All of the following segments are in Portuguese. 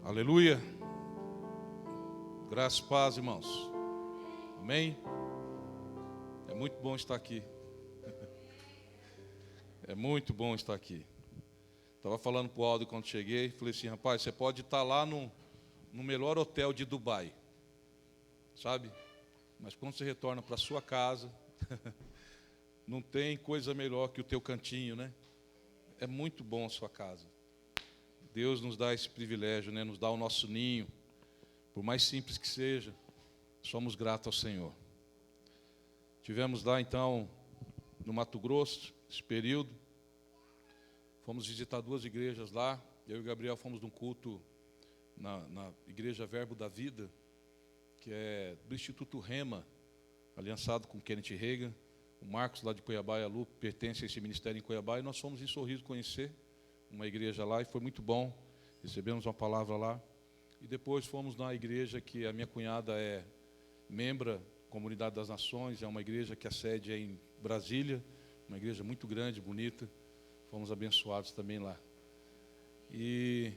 Aleluia. Graças e paz, irmãos. Amém? É muito bom estar aqui. É muito bom estar aqui. Estava falando para o Aldo quando cheguei, falei assim, rapaz, você pode estar lá no melhor hotel de Dubai, sabe? Mas quando você retorna para a sua casa, não tem coisa melhor que o teu cantinho, né? É muito bom a sua casa. Deus nos dá esse privilégio, né? Nos dá o nosso ninho. Por mais simples que seja, somos gratos ao Senhor. Tivemos lá, então, no Mato Grosso, esse período. Fomos visitar 2 igrejas lá. Eu e o Gabriel fomos num culto na Igreja Verbo da Vida, que é do Instituto Rema, aliançado com Kenneth Reagan. O Marcos, lá de Cuiabá, e a Lu, pertence a esse ministério em Cuiabá. E nós fomos em Sorriso conhecer uma igreja lá, e foi muito bom. Recebemos uma palavra lá. E depois fomos na igreja que a minha cunhada é membro, Comunidade das Nações. É uma igreja que a sede é em Brasília, uma igreja muito grande, bonita. Fomos abençoados também lá. E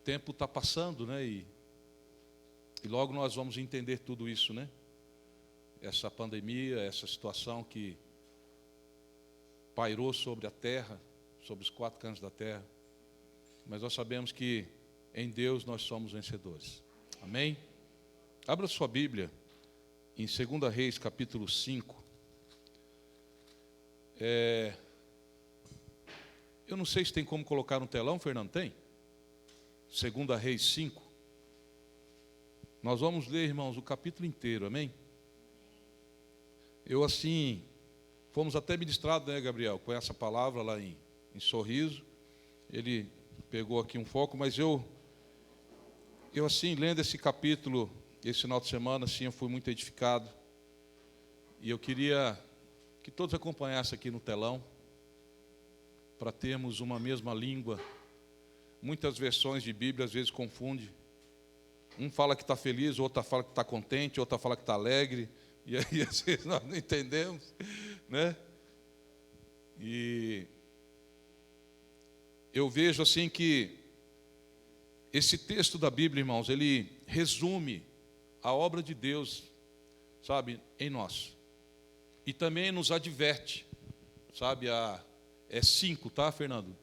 o tempo está passando, né? E logo nós vamos entender tudo isso, né? Essa pandemia, essa situação que pairou sobre a terra, sobre os 4 cantos da terra. Mas nós sabemos que em Deus nós somos vencedores. Amém? Abra sua Bíblia em 2 Reis, capítulo 5. Eu não sei se tem como colocar no telão, Fernando, tem? 2 Reis 5. Nós vamos ler, irmãos, o capítulo inteiro, amém? Eu assim, fomos até ministrados, né, Gabriel, com essa palavra lá em Sorriso. Ele pegou aqui um foco, mas eu assim, lendo esse capítulo, esse final de semana, assim, eu fui muito edificado. E eu queria que todos acompanhassem aqui no telão, para termos uma mesma língua. Muitas versões de Bíblia às vezes confundem. Um fala que está feliz, outra fala que está contente, outra fala que está alegre. E aí às vezes nós não entendemos, né? E eu vejo assim que esse texto da Bíblia, irmãos, ele resume a obra de Deus, sabe, em nós. E também nos adverte, sabe, é 5, tá, Fernando?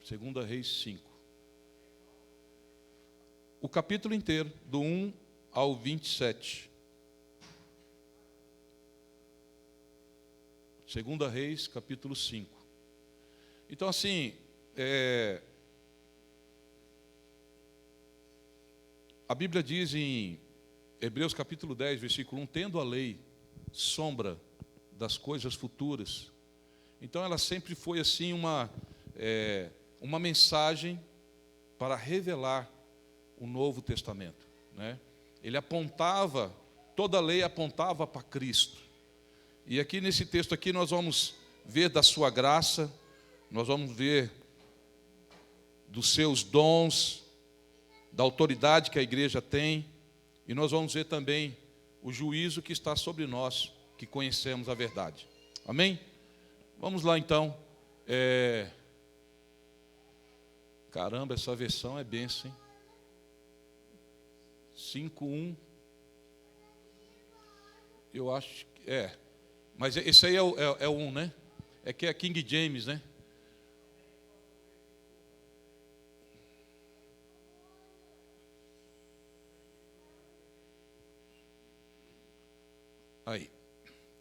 2 Reis 5. O capítulo inteiro, do 1 ao 27. 2 Reis, capítulo 5. Então, assim, a Bíblia diz em Hebreus, capítulo 10, versículo 1, tendo a lei sombra das coisas futuras. Então, ela sempre foi, assim, uma mensagem para revelar o Novo Testamento, né? Ele apontava, toda a lei apontava para Cristo. E aqui nesse texto aqui nós vamos ver da sua graça, nós vamos ver dos seus dons, da autoridade que a igreja tem, e nós vamos ver também o juízo que está sobre nós, que conhecemos a verdade. Amém? Vamos lá então. Caramba, essa versão é bênção, hein? 5:1. Eu acho que mas esse aí é o 1, né? É que é King James, né? Aí.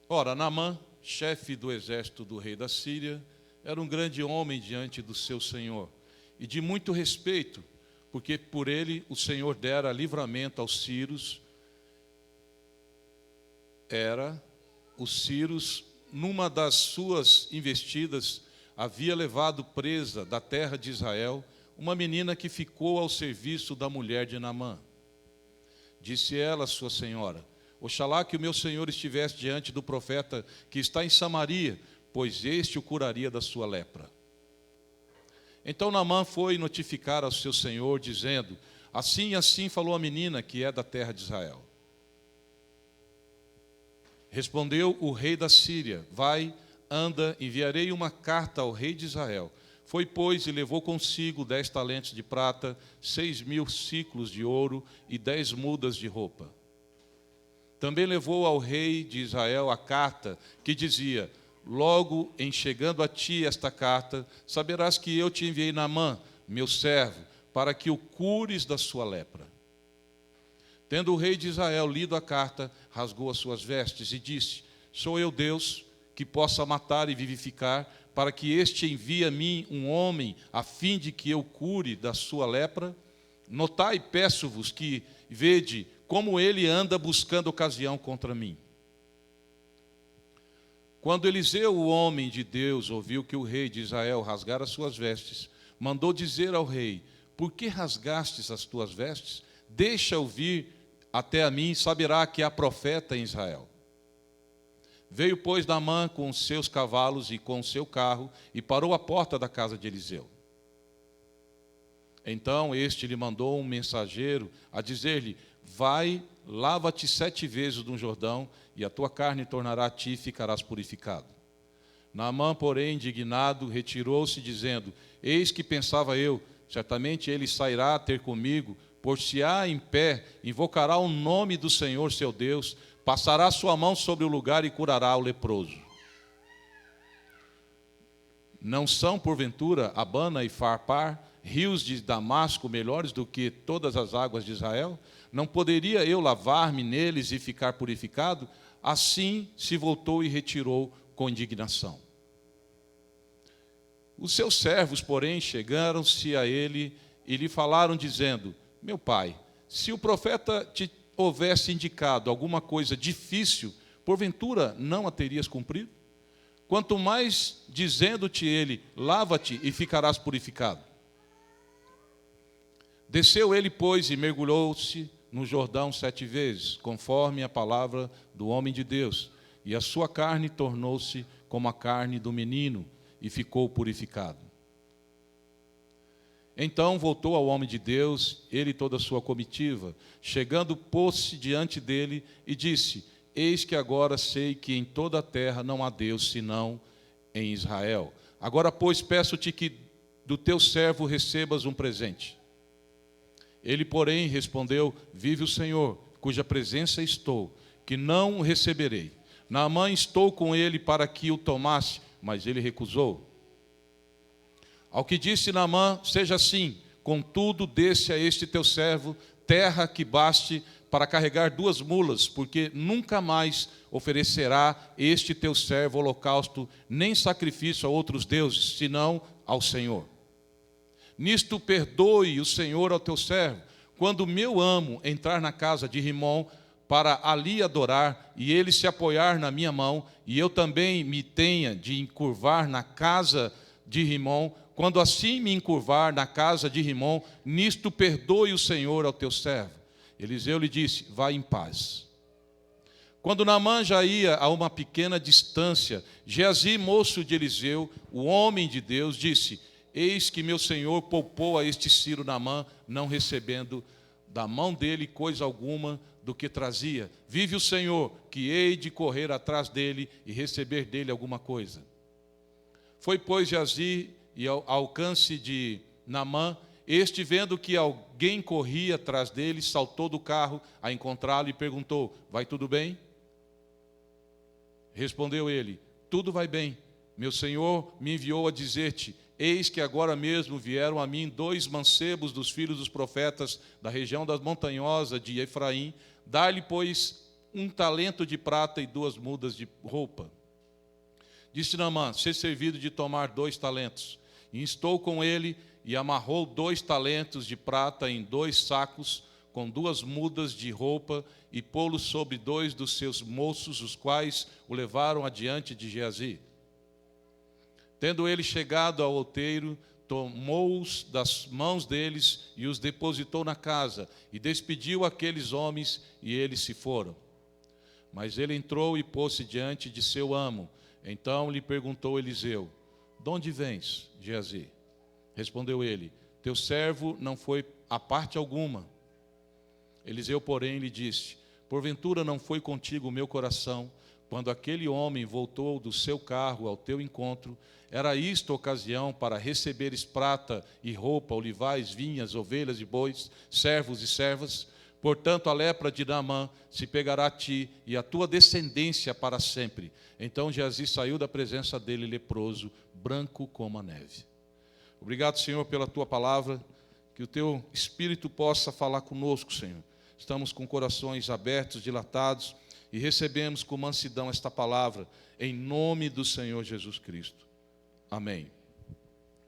Ora, Naamã, chefe do exército do rei da Síria, era um grande homem diante do seu senhor, e de muito respeito, porque por ele o Senhor dera livramento aos sírios. Os sírios, numa das suas investidas, havia levado presa da terra de Israel uma menina que ficou ao serviço da mulher de Naamã. Disse ela à sua senhora: oxalá que o meu senhor estivesse diante do profeta que está em Samaria, pois este o curaria da sua lepra. Então Naamã foi notificar ao seu senhor, dizendo: assim e assim falou a menina que é da terra de Israel. Respondeu o rei da Síria: vai, anda, enviarei uma carta ao rei de Israel. Foi, pois, e levou consigo 10 talentos de prata, 6.000 siclos de ouro e 10 mudas de roupa. Também levou ao rei de Israel a carta que dizia: logo em chegando a ti esta carta, saberás que eu te enviei Naamã, meu servo, para que o cures da sua lepra. Tendo o rei de Israel lido a carta, rasgou as suas vestes e disse: sou eu Deus, que possa matar e vivificar, para que este envie a mim um homem, a fim de que eu cure da sua lepra? Notai, peço-vos, que vede como ele anda buscando ocasião contra mim. Quando Eliseu, o homem de Deus, ouviu que o rei de Israel rasgara as suas vestes, mandou dizer ao rei: por que rasgastes as tuas vestes? Deixa-o vir até a mim, saberá que há profeta em Israel. Veio, pois, Naamã com os seus cavalos e com o seu carro, e parou à porta da casa de Eliseu. Então este lhe mandou um mensageiro a dizer-lhe: vai, lava-te 7 vezes no Jordão, e a tua carne tornará a ti e ficarás purificado. Naamã, porém, indignado, retirou-se, dizendo: eis que pensava eu, certamente ele sairá a ter comigo, por-se-á em pé, invocará o nome do Senhor seu Deus, passará sua mão sobre o lugar e curará o leproso. Não são, porventura, Abana e Farpar, rios de Damasco, melhores do que todas as águas de Israel? Não poderia eu lavar-me neles e ficar purificado? Assim se voltou e retirou com indignação. Os seus servos, porém, chegaram-se a ele e lhe falaram, dizendo: meu pai, se o profeta te houvesse indicado alguma coisa difícil, porventura não a terias cumprido? Quanto mais dizendo-te ele: lava-te e ficarás purificado. Desceu ele, pois, e mergulhou-se no Jordão 7 vezes, conforme a palavra do homem de Deus, e a sua carne tornou-se como a carne do menino, e ficou purificado. Então voltou ao homem de Deus, ele e toda a sua comitiva. Chegando, pôs-se diante dele e disse: eis que agora sei que em toda a terra não há Deus senão em Israel. Agora, pois, peço-te que do teu servo recebas um presente. Ele, porém, respondeu: vive o Senhor, cuja presença estou, que não o receberei. Naamã estou com ele para que o tomasse, mas ele recusou. Ao que disse Naamã: seja assim, contudo desce a este teu servo terra que baste para carregar 2 mulas, porque nunca mais oferecerá este teu servo holocausto, nem sacrifício a outros deuses, senão ao Senhor. Nisto perdoe o Senhor ao teu servo, quando meu amo entrar na casa de Rimom, para ali adorar, e ele se apoiar na minha mão, e eu também me tenha de encurvar na casa de Rimom, quando assim me encurvar na casa de Rimom, nisto perdoe o Senhor ao teu servo. Eliseu lhe disse: vai em paz. Quando Naamã já ia a uma pequena distância, Geazi, moço de Eliseu, o homem de Deus, disse: eis que meu senhor poupou a este Ciro Naamã, não recebendo da mão dele coisa alguma do que trazia. Vive o Senhor, que hei de correr atrás dele e receber dele alguma coisa. Foi, pois, Geazi e ao alcance de Naamã, este, vendo que alguém corria atrás dele, saltou do carro a encontrá-lo e perguntou: vai tudo bem? Respondeu ele: tudo vai bem. Meu senhor me enviou a dizer-te: eis que agora mesmo vieram a mim 2 mancebos dos filhos dos profetas da região da montanhosa de Efraim. Dá-lhe, pois, 1 talento de prata e 2 mudas de roupa. Disse Naamã: ser servido de tomar 2 talentos. E instou com ele, e amarrou 2 talentos de prata em 2 sacos, com 2 mudas de roupa, e pô-los sobre 2 dos seus moços, os quais o levaram adiante de Geazi. Tendo ele chegado ao outeiro, tomou-os das mãos deles e os depositou na casa, e despediu aqueles homens, e eles se foram. Mas ele entrou e pôs-se diante de seu amo. Então lhe perguntou Eliseu: de onde vens, Geazi? Respondeu ele: teu servo não foi a parte alguma. Eliseu, porém, lhe disse: porventura não foi contigo o meu coração, quando aquele homem voltou do seu carro ao teu encontro, era isto ocasião para receberes prata e roupa, olivais, vinhas, ovelhas e bois, servos e servas? Portanto, a lepra de Naamã se pegará a ti e a tua descendência para sempre. Então Geazi saiu da presença dele leproso, branco como a neve. Obrigado, Senhor, pela tua palavra, que o teu Espírito possa falar conosco, Senhor. Estamos com corações abertos, dilatados, e recebemos com mansidão esta palavra, em nome do Senhor Jesus Cristo. Amém.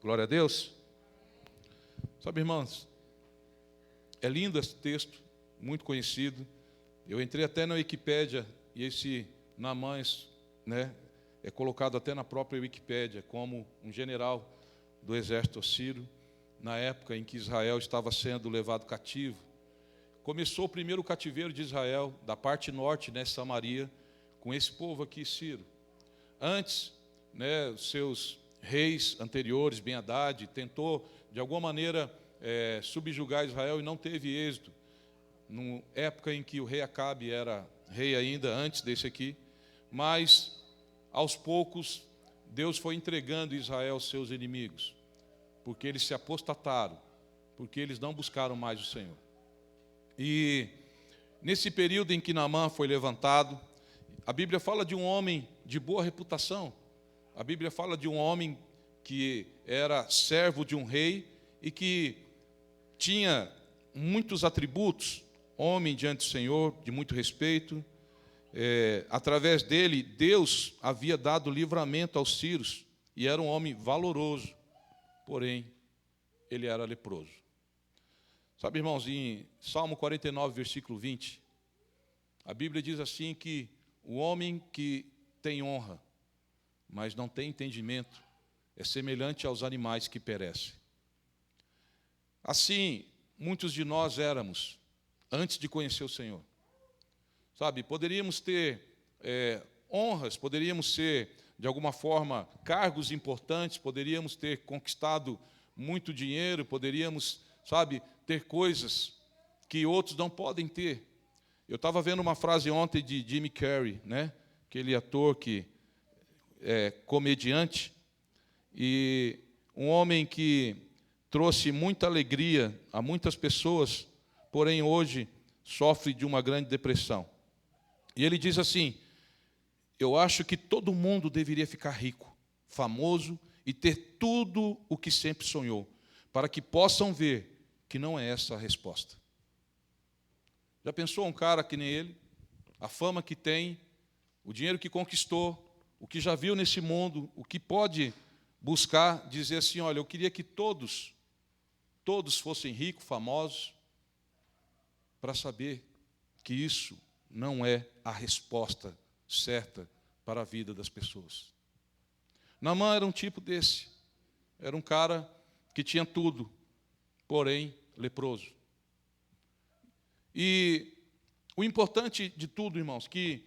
Glória a Deus. Sabe, irmãos, é lindo esse texto, muito conhecido. Eu entrei até na Wikipédia, e esse Naamã, né, é colocado até na própria Wikipédia como um general do exército assírio, na época em que Israel estava sendo levado cativo. Começou o primeiro cativeiro de Israel, da parte norte, né, Samaria, com esse povo aqui, Ciro. Antes, né, os seus reis anteriores, Ben-Hadad, tentou, de alguma maneira, subjugar Israel e não teve êxito. Na época em que o rei Acabe era rei ainda, antes desse aqui, mas, aos poucos, Deus foi entregando Israel aos seus inimigos, porque eles se apostataram, porque eles não buscaram mais o Senhor. E nesse período em que Naamã foi levantado, a Bíblia fala de um homem de boa reputação. A Bíblia fala de um homem que era servo de um rei e que tinha muitos atributos, homem diante do Senhor, de muito respeito. Através dele, Deus havia dado livramento aos sírios e era um homem valoroso, porém, ele era leproso. Sabe, irmãos, em Salmo 49, versículo 20, a Bíblia diz assim que o homem que tem honra, mas não tem entendimento, é semelhante aos animais que perecem. Assim, muitos de nós éramos, antes de conhecer o Senhor. Sabe, poderíamos ter honras, poderíamos ser, de alguma forma, cargos importantes, poderíamos ter conquistado muito dinheiro, poderíamos, sabe, ter coisas que outros não podem ter. Eu estava vendo uma frase ontem de Jim Carrey, né? Aquele ator que é comediante, e um homem que trouxe muita alegria a muitas pessoas, porém hoje sofre de uma grande depressão. E ele diz assim: eu acho que todo mundo deveria ficar rico, famoso e ter tudo o que sempre sonhou, para que possam ver que não é essa a resposta. Já pensou um cara que nem ele, a fama que tem, o dinheiro que conquistou, o que já viu nesse mundo, o que pode buscar, dizer assim: olha, eu queria que todos fossem ricos, famosos, para saber que isso não é a resposta certa para a vida das pessoas. Naamã era um tipo desse, era um cara que tinha tudo, porém leproso. E o importante de tudo, irmãos, que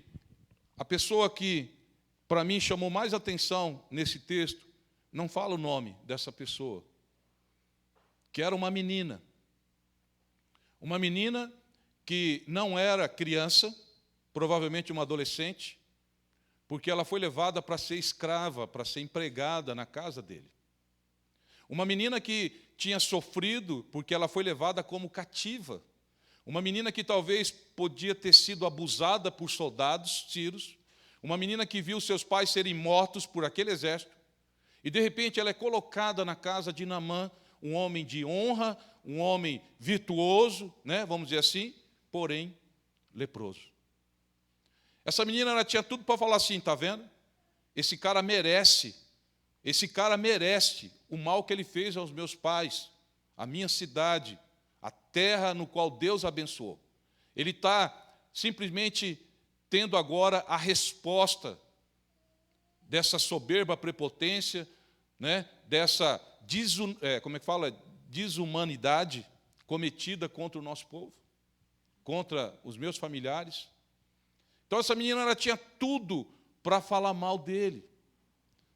a pessoa que, para mim, chamou mais atenção nesse texto, não fala o nome dessa pessoa, que era uma menina. Uma menina que não era criança, provavelmente uma adolescente, porque ela foi levada para ser escrava, para ser empregada na casa dele. Uma menina que tinha sofrido porque ela foi levada como cativa. Uma menina que talvez podia ter sido abusada por soldados sírios. Uma menina que viu seus pais serem mortos por aquele exército. E, de repente, ela é colocada na casa de Naamã, um homem de honra, um homem virtuoso, né, vamos dizer assim, porém leproso. Essa menina, ela tinha tudo para falar assim: está vendo? Esse cara merece o mal que ele fez aos meus pais, à minha cidade, a terra no qual Deus abençoou. Ele está simplesmente tendo agora a resposta dessa soberba prepotência, né, dessa desumanidade cometida contra o nosso povo, contra os meus familiares. Então essa menina, ela tinha tudo para falar mal dele.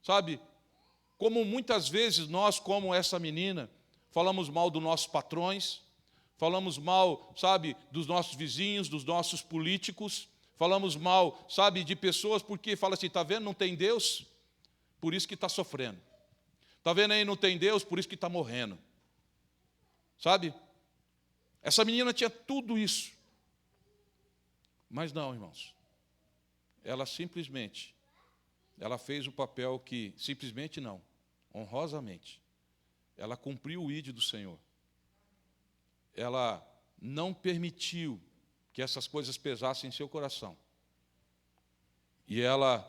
Sabe, como muitas vezes nós, como essa menina, falamos mal dos nossos patrões, falamos mal, sabe, dos nossos vizinhos, dos nossos políticos, falamos mal, sabe, de pessoas porque fala assim, está vendo, não tem Deus, por isso que está sofrendo. Está vendo aí, não tem Deus, por isso que está morrendo. Sabe? Essa menina tinha tudo isso. Mas não, irmãos. Ela simplesmente, ela fez o papel que, simplesmente não, honrosamente, ela cumpriu o ID do Senhor. Ela não permitiu que essas coisas pesassem em seu coração. E ela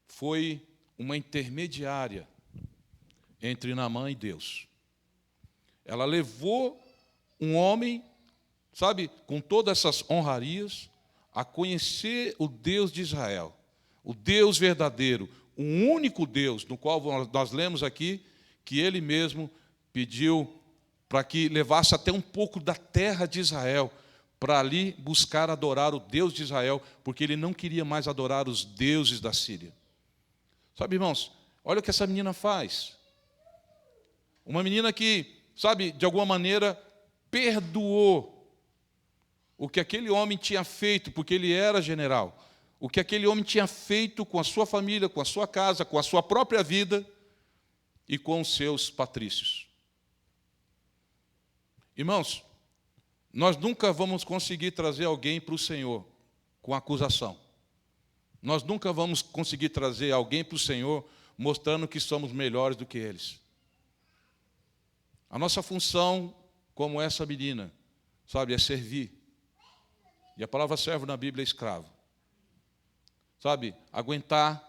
foi uma intermediária entre Naamã e Deus. Ela levou um homem, sabe, com todas essas honrarias, a conhecer o Deus de Israel, o Deus verdadeiro, o único Deus, no qual nós lemos aqui, que Ele mesmo pediu para que levasse até um pouco da terra de Israel, para ali buscar adorar o Deus de Israel, porque ele não queria mais adorar os deuses da Síria. Sabe, irmãos, olha o que essa menina faz. Uma menina que, sabe, de alguma maneira, perdoou o que aquele homem tinha feito, porque ele era general, o que aquele homem tinha feito com a sua família, com a sua casa, com a sua própria vida e com os seus patrícios. Irmãos, nós nunca vamos conseguir trazer alguém para o Senhor com acusação. Nós nunca vamos conseguir trazer alguém para o Senhor mostrando que somos melhores do que eles. A nossa função, como essa menina, sabe, é servir. E a palavra servo na Bíblia é escravo. Sabe, aguentar,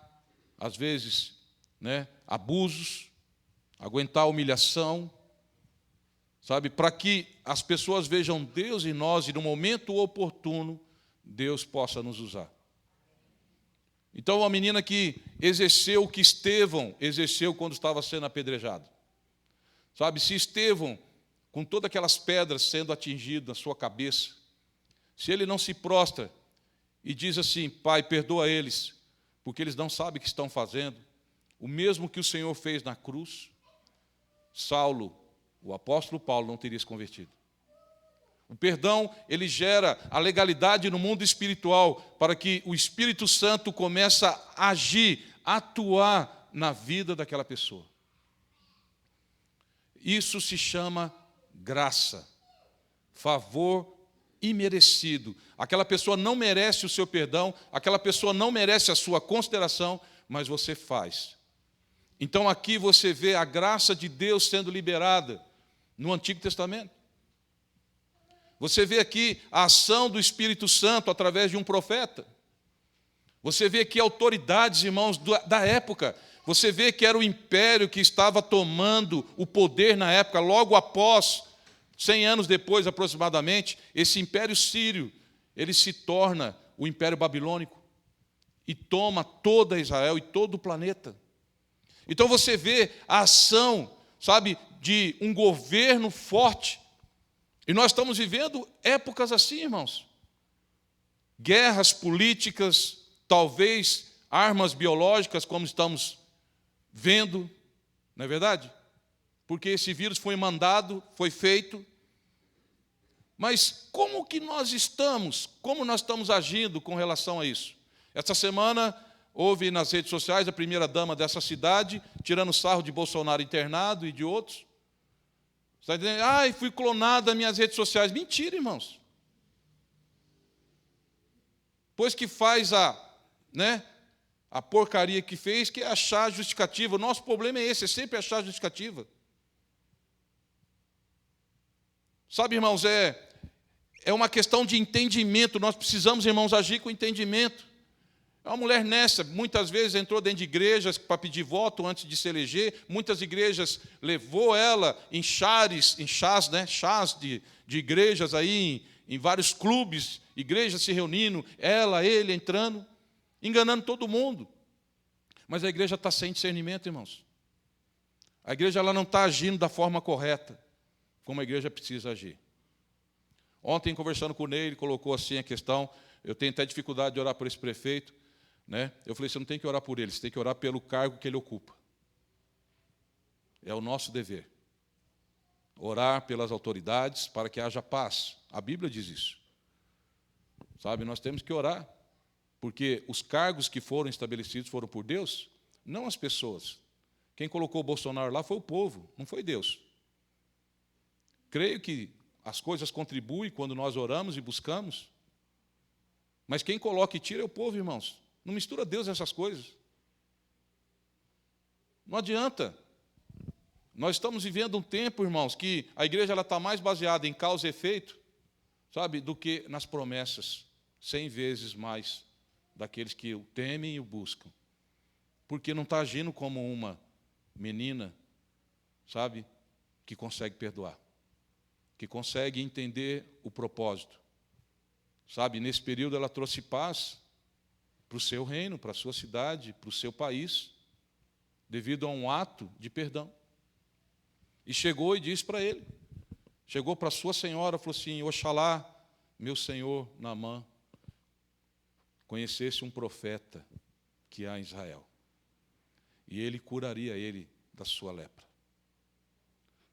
às vezes, abusos, aguentar humilhação, sabe, para que as pessoas vejam Deus em nós e no momento oportuno, Deus possa nos usar. Então, uma menina que exerceu o que Estevão exerceu quando estava sendo apedrejado. Sabe, se Estevão, com todas aquelas pedras sendo atingidas na sua cabeça, se ele não se prostra e diz assim, Pai, perdoa eles, porque eles não sabem o que estão fazendo, o mesmo que o Senhor fez na cruz, Saulo, o apóstolo Paulo, não teria se convertido. O perdão, ele gera a legalidade no mundo espiritual para que o Espírito Santo comece a agir, a atuar na vida daquela pessoa. Isso se chama graça, favor imerecido. Aquela pessoa não merece o seu perdão, aquela pessoa não merece a sua consideração, mas você faz. Então aqui você vê a graça de Deus sendo liberada no Antigo Testamento. Você vê aqui a ação do Espírito Santo através de um profeta. Você vê aqui autoridades, irmãos, da época. Você vê que era o império que estava tomando o poder na época, logo após, 100 anos depois aproximadamente, esse império sírio, ele se torna o império babilônico e toma toda Israel e todo o planeta. Então você vê a ação, sabe, de um governo forte. E nós estamos vivendo épocas assim, irmãos. Guerras políticas, talvez armas biológicas, como estamos vendo, não é verdade? Porque esse vírus foi mandado, foi feito. Mas como que nós estamos? Como nós estamos agindo com relação a isso? Essa semana houve nas redes sociais a primeira-dama dessa cidade tirando sarro de Bolsonaro internado e de outros. Está dizendo, fui clonado nas minhas redes sociais. Mentira, irmãos. Pois que faz a porcaria que fez, que é achar justificativa. O nosso problema é esse, é sempre achar justificativa. Sabe, irmãos, é uma questão de entendimento. Nós precisamos, irmãos, agir com entendimento. É uma mulher nessa, muitas vezes entrou dentro de igrejas para pedir voto antes de se eleger. Muitas igrejas levou ela em chás de igrejas aí, em vários clubes, igrejas se reunindo, ele entrando, enganando todo mundo. Mas a igreja está sem discernimento, irmãos. A igreja ela não está agindo da forma correta, como a igreja precisa agir. Ontem, conversando com o Ney, ele colocou assim a questão, eu tenho até dificuldade de orar por esse prefeito, Eu falei, você não tem que orar por ele, você tem que orar pelo cargo que ele ocupa. É o nosso dever. Orar pelas autoridades para que haja paz. A Bíblia diz isso. Sabe, nós temos que orar. Porque os cargos que foram estabelecidos foram por Deus, não as pessoas. Quem colocou o Bolsonaro lá foi o povo, não foi Deus. Creio que as coisas contribuem quando nós oramos e buscamos, mas quem coloca e tira é o povo, irmãos. Não mistura Deus nessas coisas. Não adianta. Nós estamos vivendo um tempo, irmãos, que a igreja está mais baseada em causa e efeito, sabe, do que nas promessas, 100 vezes mais daqueles que o temem e o buscam. Porque não está agindo como uma menina, sabe, que consegue perdoar, que consegue entender o propósito. Sabe, nesse período ela trouxe paz para o seu reino, para a sua cidade, para o seu país, devido a um ato de perdão. E chegou e disse para ele, chegou para a sua senhora, falou assim: Oxalá, meu senhor Naamã, conhecesse um profeta que há em Israel, e ele curaria ele da sua lepra.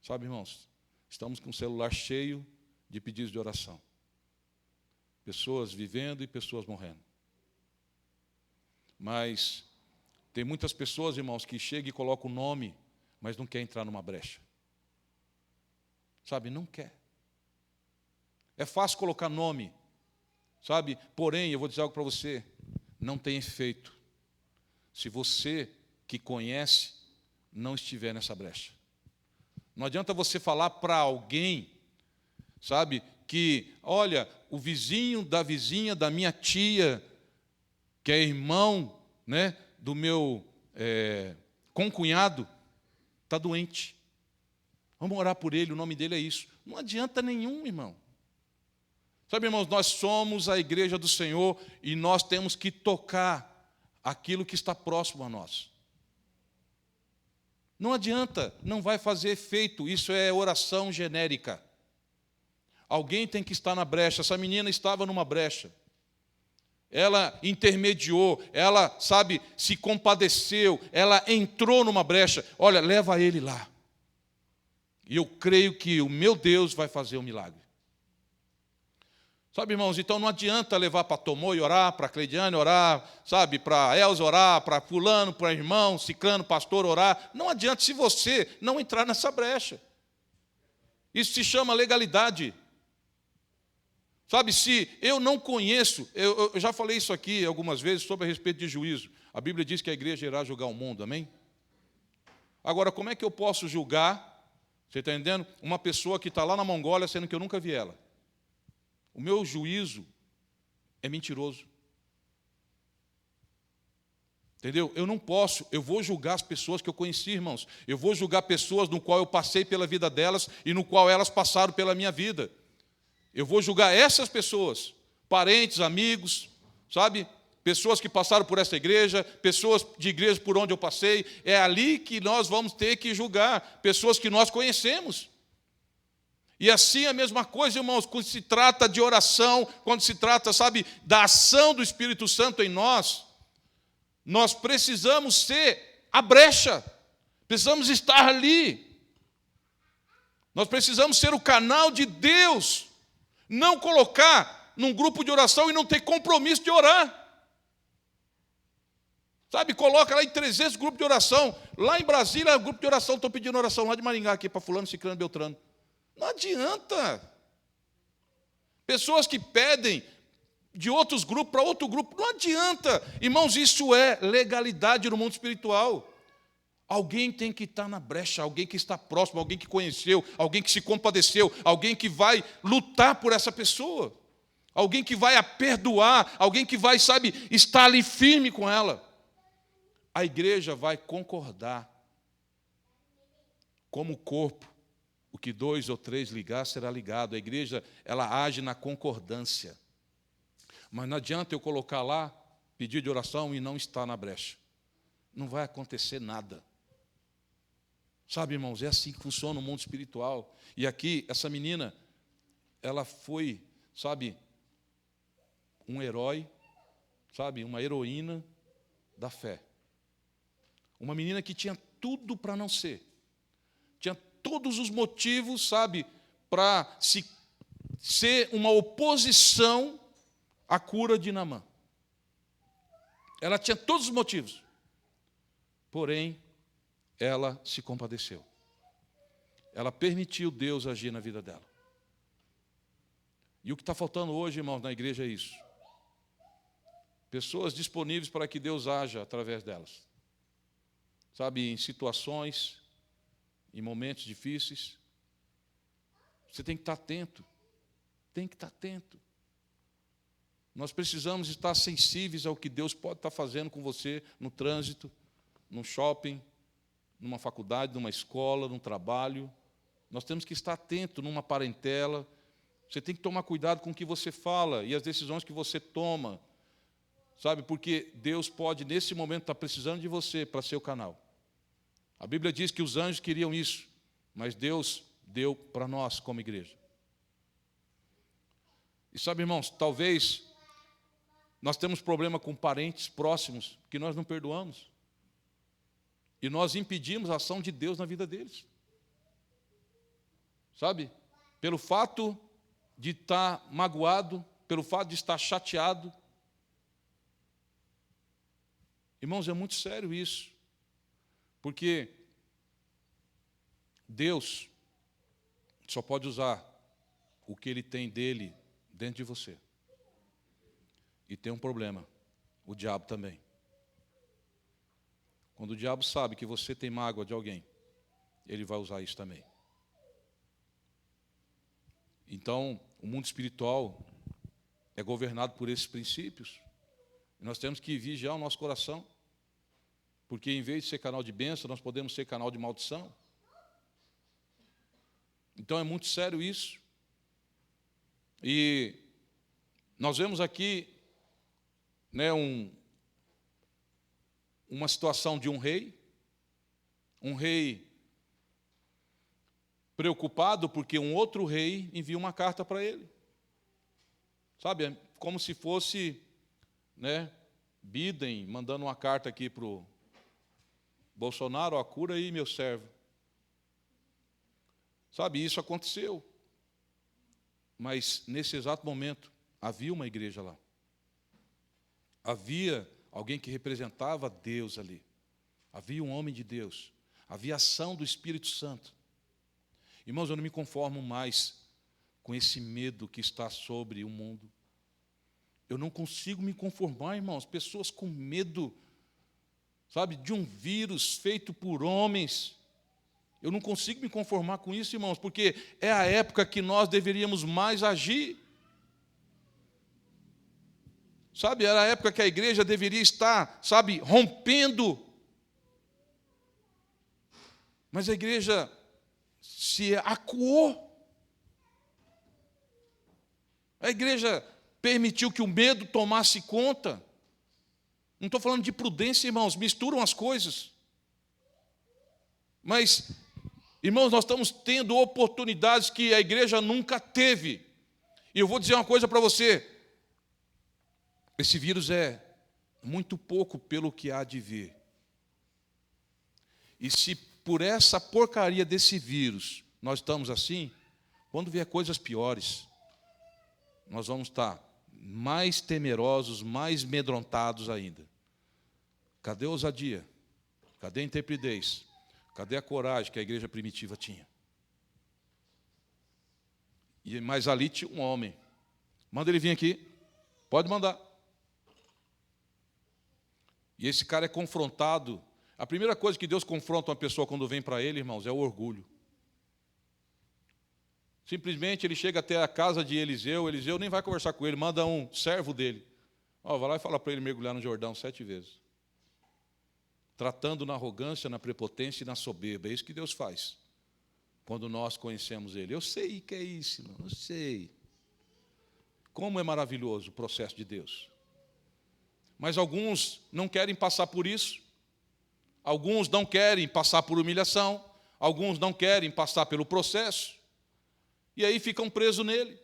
Sabe, irmãos, estamos com o celular cheio de pedidos de oração. Pessoas vivendo e pessoas morrendo. Mas tem muitas pessoas, irmãos, que chegam e colocam o nome, mas não quer entrar numa brecha. Sabe, não quer. É fácil colocar nome, sabe? Porém, eu vou dizer algo para você, não tem efeito se você que conhece não estiver nessa brecha. Não adianta você falar para alguém, sabe, que, olha, o vizinho da vizinha da minha tia, que é irmão, né, do meu concunhado, está doente. Vamos orar por ele, o nome dele é isso. Não adianta nenhum, irmão. Sabe, irmãos, nós somos a igreja do Senhor e nós temos que tocar aquilo que está próximo a nós. Não adianta, não vai fazer efeito, isso é oração genérica. Alguém tem que estar na brecha. Essa menina estava numa brecha. Ela intermediou, ela, sabe, se compadeceu, ela entrou numa brecha. Olha, leva ele lá. E eu creio que o meu Deus vai fazer um milagre. Sabe, irmãos, então não adianta levar para Tomoy orar, para Cleidiane orar, sabe, para Elza orar, para fulano, para irmão, ciclano, pastor orar. Não adianta se você não entrar nessa brecha. Isso se chama legalidade. Sabe, se eu não conheço, eu já falei isso aqui algumas vezes sobre a respeito de juízo. A Bíblia diz que a igreja irá julgar o mundo, amém? Agora, como é que eu posso julgar, você está entendendo, uma pessoa que está lá na Mongólia, sendo que eu nunca vi ela? O meu juízo é mentiroso. Entendeu? Eu não posso, eu vou julgar as pessoas que eu conheci, irmãos. Eu vou julgar pessoas no qual eu passei pela vida delas e no qual elas passaram pela minha vida. Eu vou julgar essas pessoas, parentes, amigos, sabe? Pessoas que passaram por essa igreja, pessoas de igreja por onde eu passei. É ali que nós vamos ter que julgar pessoas que nós conhecemos. E assim a mesma coisa, irmãos, quando se trata de oração, quando se trata, sabe, da ação do Espírito Santo em nós, nós precisamos ser a brecha, precisamos estar ali. Nós precisamos ser o canal de Deus, não colocar num grupo de oração e não ter compromisso de orar. Sabe, coloca lá em 300 grupos de oração. Lá em Brasília, grupo de oração, estou pedindo oração lá de Maringá aqui para fulano, ciclano, beltrano. Não adianta. Pessoas que pedem de outros grupos para outro grupo, não adianta. Irmãos, isso é legalidade no mundo espiritual. Alguém tem que estar na brecha, alguém que está próximo, alguém que conheceu, alguém que se compadeceu, alguém que vai lutar por essa pessoa, alguém que vai a perdoar, alguém que vai, sabe, estar ali firme com ela. A igreja vai concordar. Como corpo, o que 2 ou 3 ligar será ligado. A igreja, ela age na concordância. Mas não adianta eu colocar lá, pedir de oração e não estar na brecha. Não vai acontecer nada. Sabe, irmãos, é assim que funciona o mundo espiritual. E aqui, essa menina, ela foi, sabe, um herói, sabe, uma heroína da fé. Uma menina que tinha tudo para não ser. Tinha todos os motivos, sabe, para ser uma oposição à cura de Naamã. Ela tinha todos os motivos. Porém, ela se compadeceu. Ela permitiu Deus agir na vida dela. E o que está faltando hoje, irmãos, na igreja é isso. Pessoas disponíveis para que Deus haja através delas. Sabe, em situações, em momentos difíceis. Você tem que estar atento. Tem que estar atento. Nós precisamos estar sensíveis ao que Deus pode estar fazendo com você no trânsito, no shopping, numa faculdade, numa escola, num trabalho. Nós temos que estar atento numa parentela. Você tem que tomar cuidado com o que você fala e as decisões que você toma. Sabe, porque Deus pode, nesse momento, estar precisando de você para ser o canal. A Bíblia diz que os anjos queriam isso, mas Deus deu para nós como igreja. E sabe, irmãos, talvez nós temos problema com parentes próximos que nós não perdoamos. E nós impedimos a ação de Deus na vida deles. Sabe? Pelo fato de estar magoado, pelo fato de estar chateado. Irmãos, é muito sério isso. Porque Deus só pode usar o que Ele tem dele dentro de você. E tem um problema, o diabo também. Quando o diabo sabe que você tem mágoa de alguém, ele vai usar isso também. Então, o mundo espiritual é governado por esses princípios. Nós temos que vigiar o nosso coração, porque em vez de ser canal de bênção, nós podemos ser canal de maldição. Então é muito sério isso. E nós vemos aqui, né, uma situação de um rei preocupado porque um outro rei envia uma carta para ele. Sabe, é como se fosse, né, Biden mandando uma carta aqui para o Bolsonaro: ó, cura aí meu servo. Sabe, isso aconteceu. Mas nesse exato momento havia uma igreja lá. Havia alguém que representava Deus ali. Havia um homem de Deus. Havia ação do Espírito Santo. Irmãos, eu não me conformo mais com esse medo que está sobre o mundo. Eu não consigo me conformar, irmãos. Pessoas com medo, sabe, de um vírus feito por homens. Eu não consigo me conformar com isso, irmãos, porque é a época que nós deveríamos mais agir. Sabe, era a época que a igreja deveria estar, sabe, rompendo. Mas a igreja se acuou. A igreja permitiu que o medo tomasse conta. Não estou falando de prudência, irmãos, misturam as coisas. Mas, irmãos, nós estamos tendo oportunidades que a igreja nunca teve. E eu vou dizer uma coisa para você. Esse vírus é muito pouco pelo que há de vir. E se por essa porcaria desse vírus nós estamos assim, quando vier coisas piores, nós vamos estar mais temerosos, mais amedrontados ainda. Cadê a ousadia? Cadê a intrepidez? Cadê a coragem que a igreja primitiva tinha? Mas ali tinha um homem. Manda ele vir aqui. Pode mandar. E esse cara é confrontado. A primeira coisa que Deus confronta uma pessoa quando vem para ele, irmãos, é o orgulho. Simplesmente ele chega até a casa de Eliseu. Eliseu nem vai conversar com ele, manda um servo dele. Vai lá e fala para ele mergulhar no Jordão 7 vezes. Tratando na arrogância, na prepotência e na soberba. É isso que Deus faz quando nós conhecemos Ele. Eu sei que é isso, irmão, eu sei. Como é maravilhoso o processo de Deus. Mas alguns não querem passar por isso. Alguns não querem passar por humilhação. Alguns não querem passar pelo processo. E aí ficam presos nele.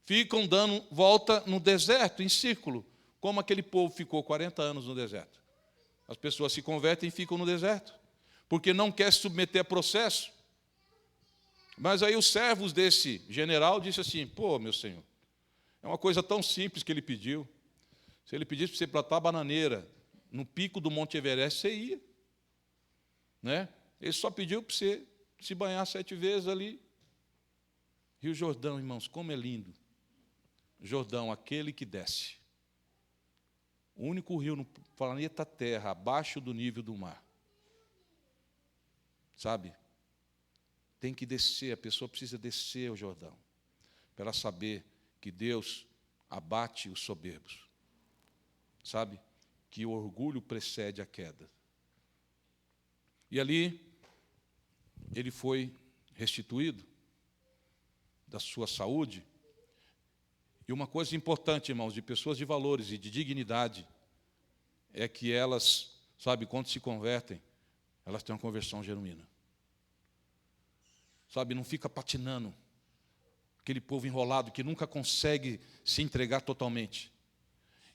Ficam dando volta no deserto, em círculo. Como aquele povo ficou 40 anos no deserto. As pessoas se convertem e ficam no deserto. Porque não quer se submeter a processo. Mas aí os servos desse general disseram assim: pô, meu senhor, é uma coisa tão simples que ele pediu. Se ele pedisse para você plantar bananeira no pico do Monte Everest, você ia. Né? Ele só pediu para você se banhar 7 vezes ali. Rio Jordão, irmãos, como é lindo. Jordão, aquele que desce. O único rio no planeta Terra abaixo do nível do mar. Sabe? Tem que descer, a pessoa precisa descer o Jordão, para ela saber que Deus abate os soberbos. Sabe? Que o orgulho precede a queda. E ali, ele foi restituído da sua saúde. E uma coisa importante, irmãos, de pessoas de valores e de dignidade, é que elas, sabe, quando se convertem, elas têm uma conversão genuína. Sabe, não fica patinando. Aquele povo enrolado que nunca consegue se entregar totalmente.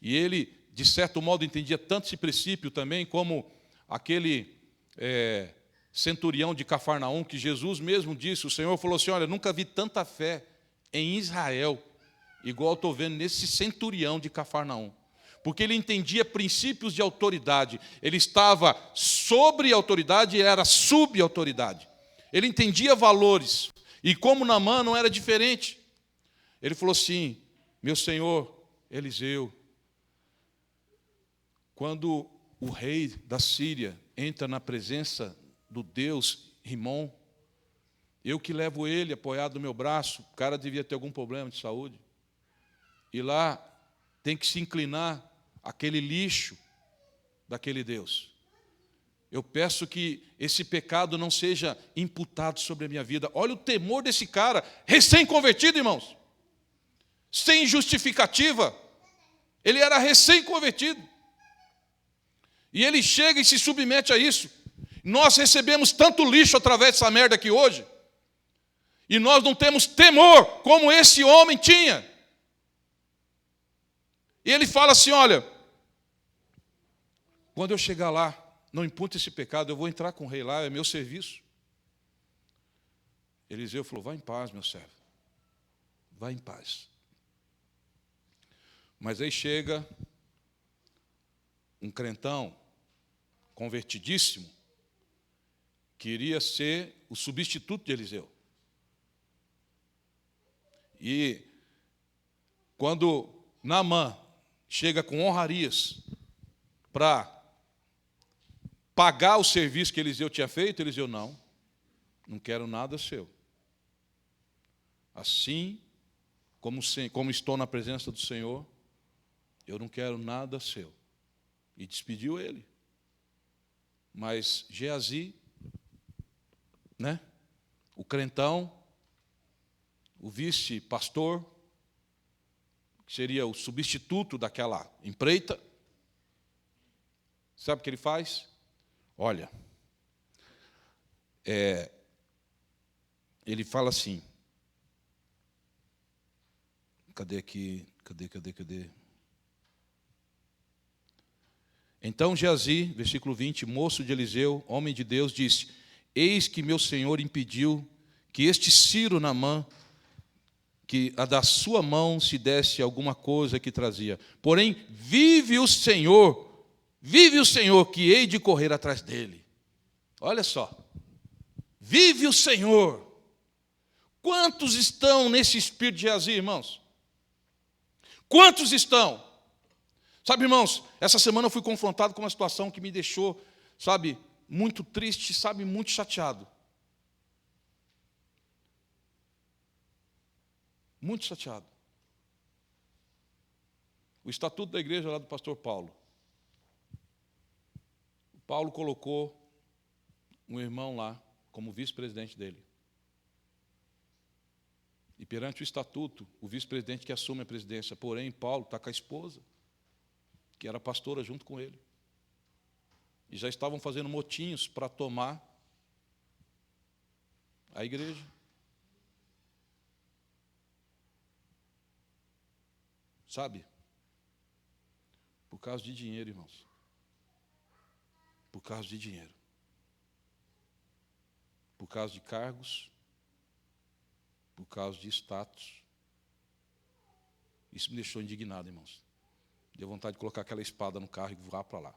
E ele, de certo modo, entendia tanto esse princípio também, como aquele centurião de Cafarnaum, que Jesus mesmo disse, o Senhor falou assim, olha, nunca vi tanta fé em Israel, igual eu estou vendo nesse centurião de Cafarnaum. Porque ele entendia princípios de autoridade. Ele estava sobre a autoridade e era sub-autoridade. Ele entendia valores. E como Naamã não era diferente. Ele falou assim, meu senhor Eliseu, quando o rei da Síria entra na presença do Deus Rimon, eu que levo ele apoiado no meu braço, o cara devia ter algum problema de saúde. E lá tem que se inclinar aquele lixo daquele Deus. Eu peço que esse pecado não seja imputado sobre a minha vida. Olha o temor desse cara, recém-convertido, irmãos. Sem justificativa. Ele era recém-convertido. E ele chega e se submete a isso. Nós recebemos tanto lixo através dessa merda aqui hoje. E nós não temos temor como esse homem tinha. E ele fala assim, olha, quando eu chegar lá, não imputa esse pecado, eu vou entrar com o rei lá, é meu serviço. Eliseu falou, vai em paz, meu servo. Vai em paz. Mas aí chega um crentão, convertidíssimo, que iria ser o substituto de Eliseu. E quando Naamã chega com honrarias para pagar o serviço que Eliseu tinha feito, Eliseu, não quero nada seu. Assim, como estou na presença do Senhor, eu não quero nada seu. E despediu ele. Mas Geazi, né? O crentão, o vice-pastor, que seria o substituto daquela empreita, sabe o que ele faz? Olha, ele fala assim, cadê aqui? Cadê? Então Geazi, versículo 20, moço de Eliseu, homem de Deus, disse, eis que meu senhor impediu que este Ciro Naamã, que a da sua mão se desse alguma coisa que trazia. Porém, vive o Senhor, que hei de correr atrás dele. Olha só, vive o Senhor. Quantos estão nesse espírito de Geazi, irmãos? Quantos estão? Sabe, irmãos, essa semana eu fui confrontado com uma situação que me deixou, sabe, muito triste, sabe, muito chateado. Muito chateado. O estatuto da igreja lá do pastor Paulo. O Paulo colocou um irmão lá como vice-presidente dele. E perante o estatuto, o vice-presidente que assume a presidência, porém, Paulo está com a esposa, que era pastora junto com ele. E já estavam fazendo motinhos para tomar a igreja. Sabe? Por causa de dinheiro, irmãos. Por causa de dinheiro. Por causa de cargos. Por causa de status. Isso me deixou indignado, irmãos. Deu vontade de colocar aquela espada no carro e voar para lá.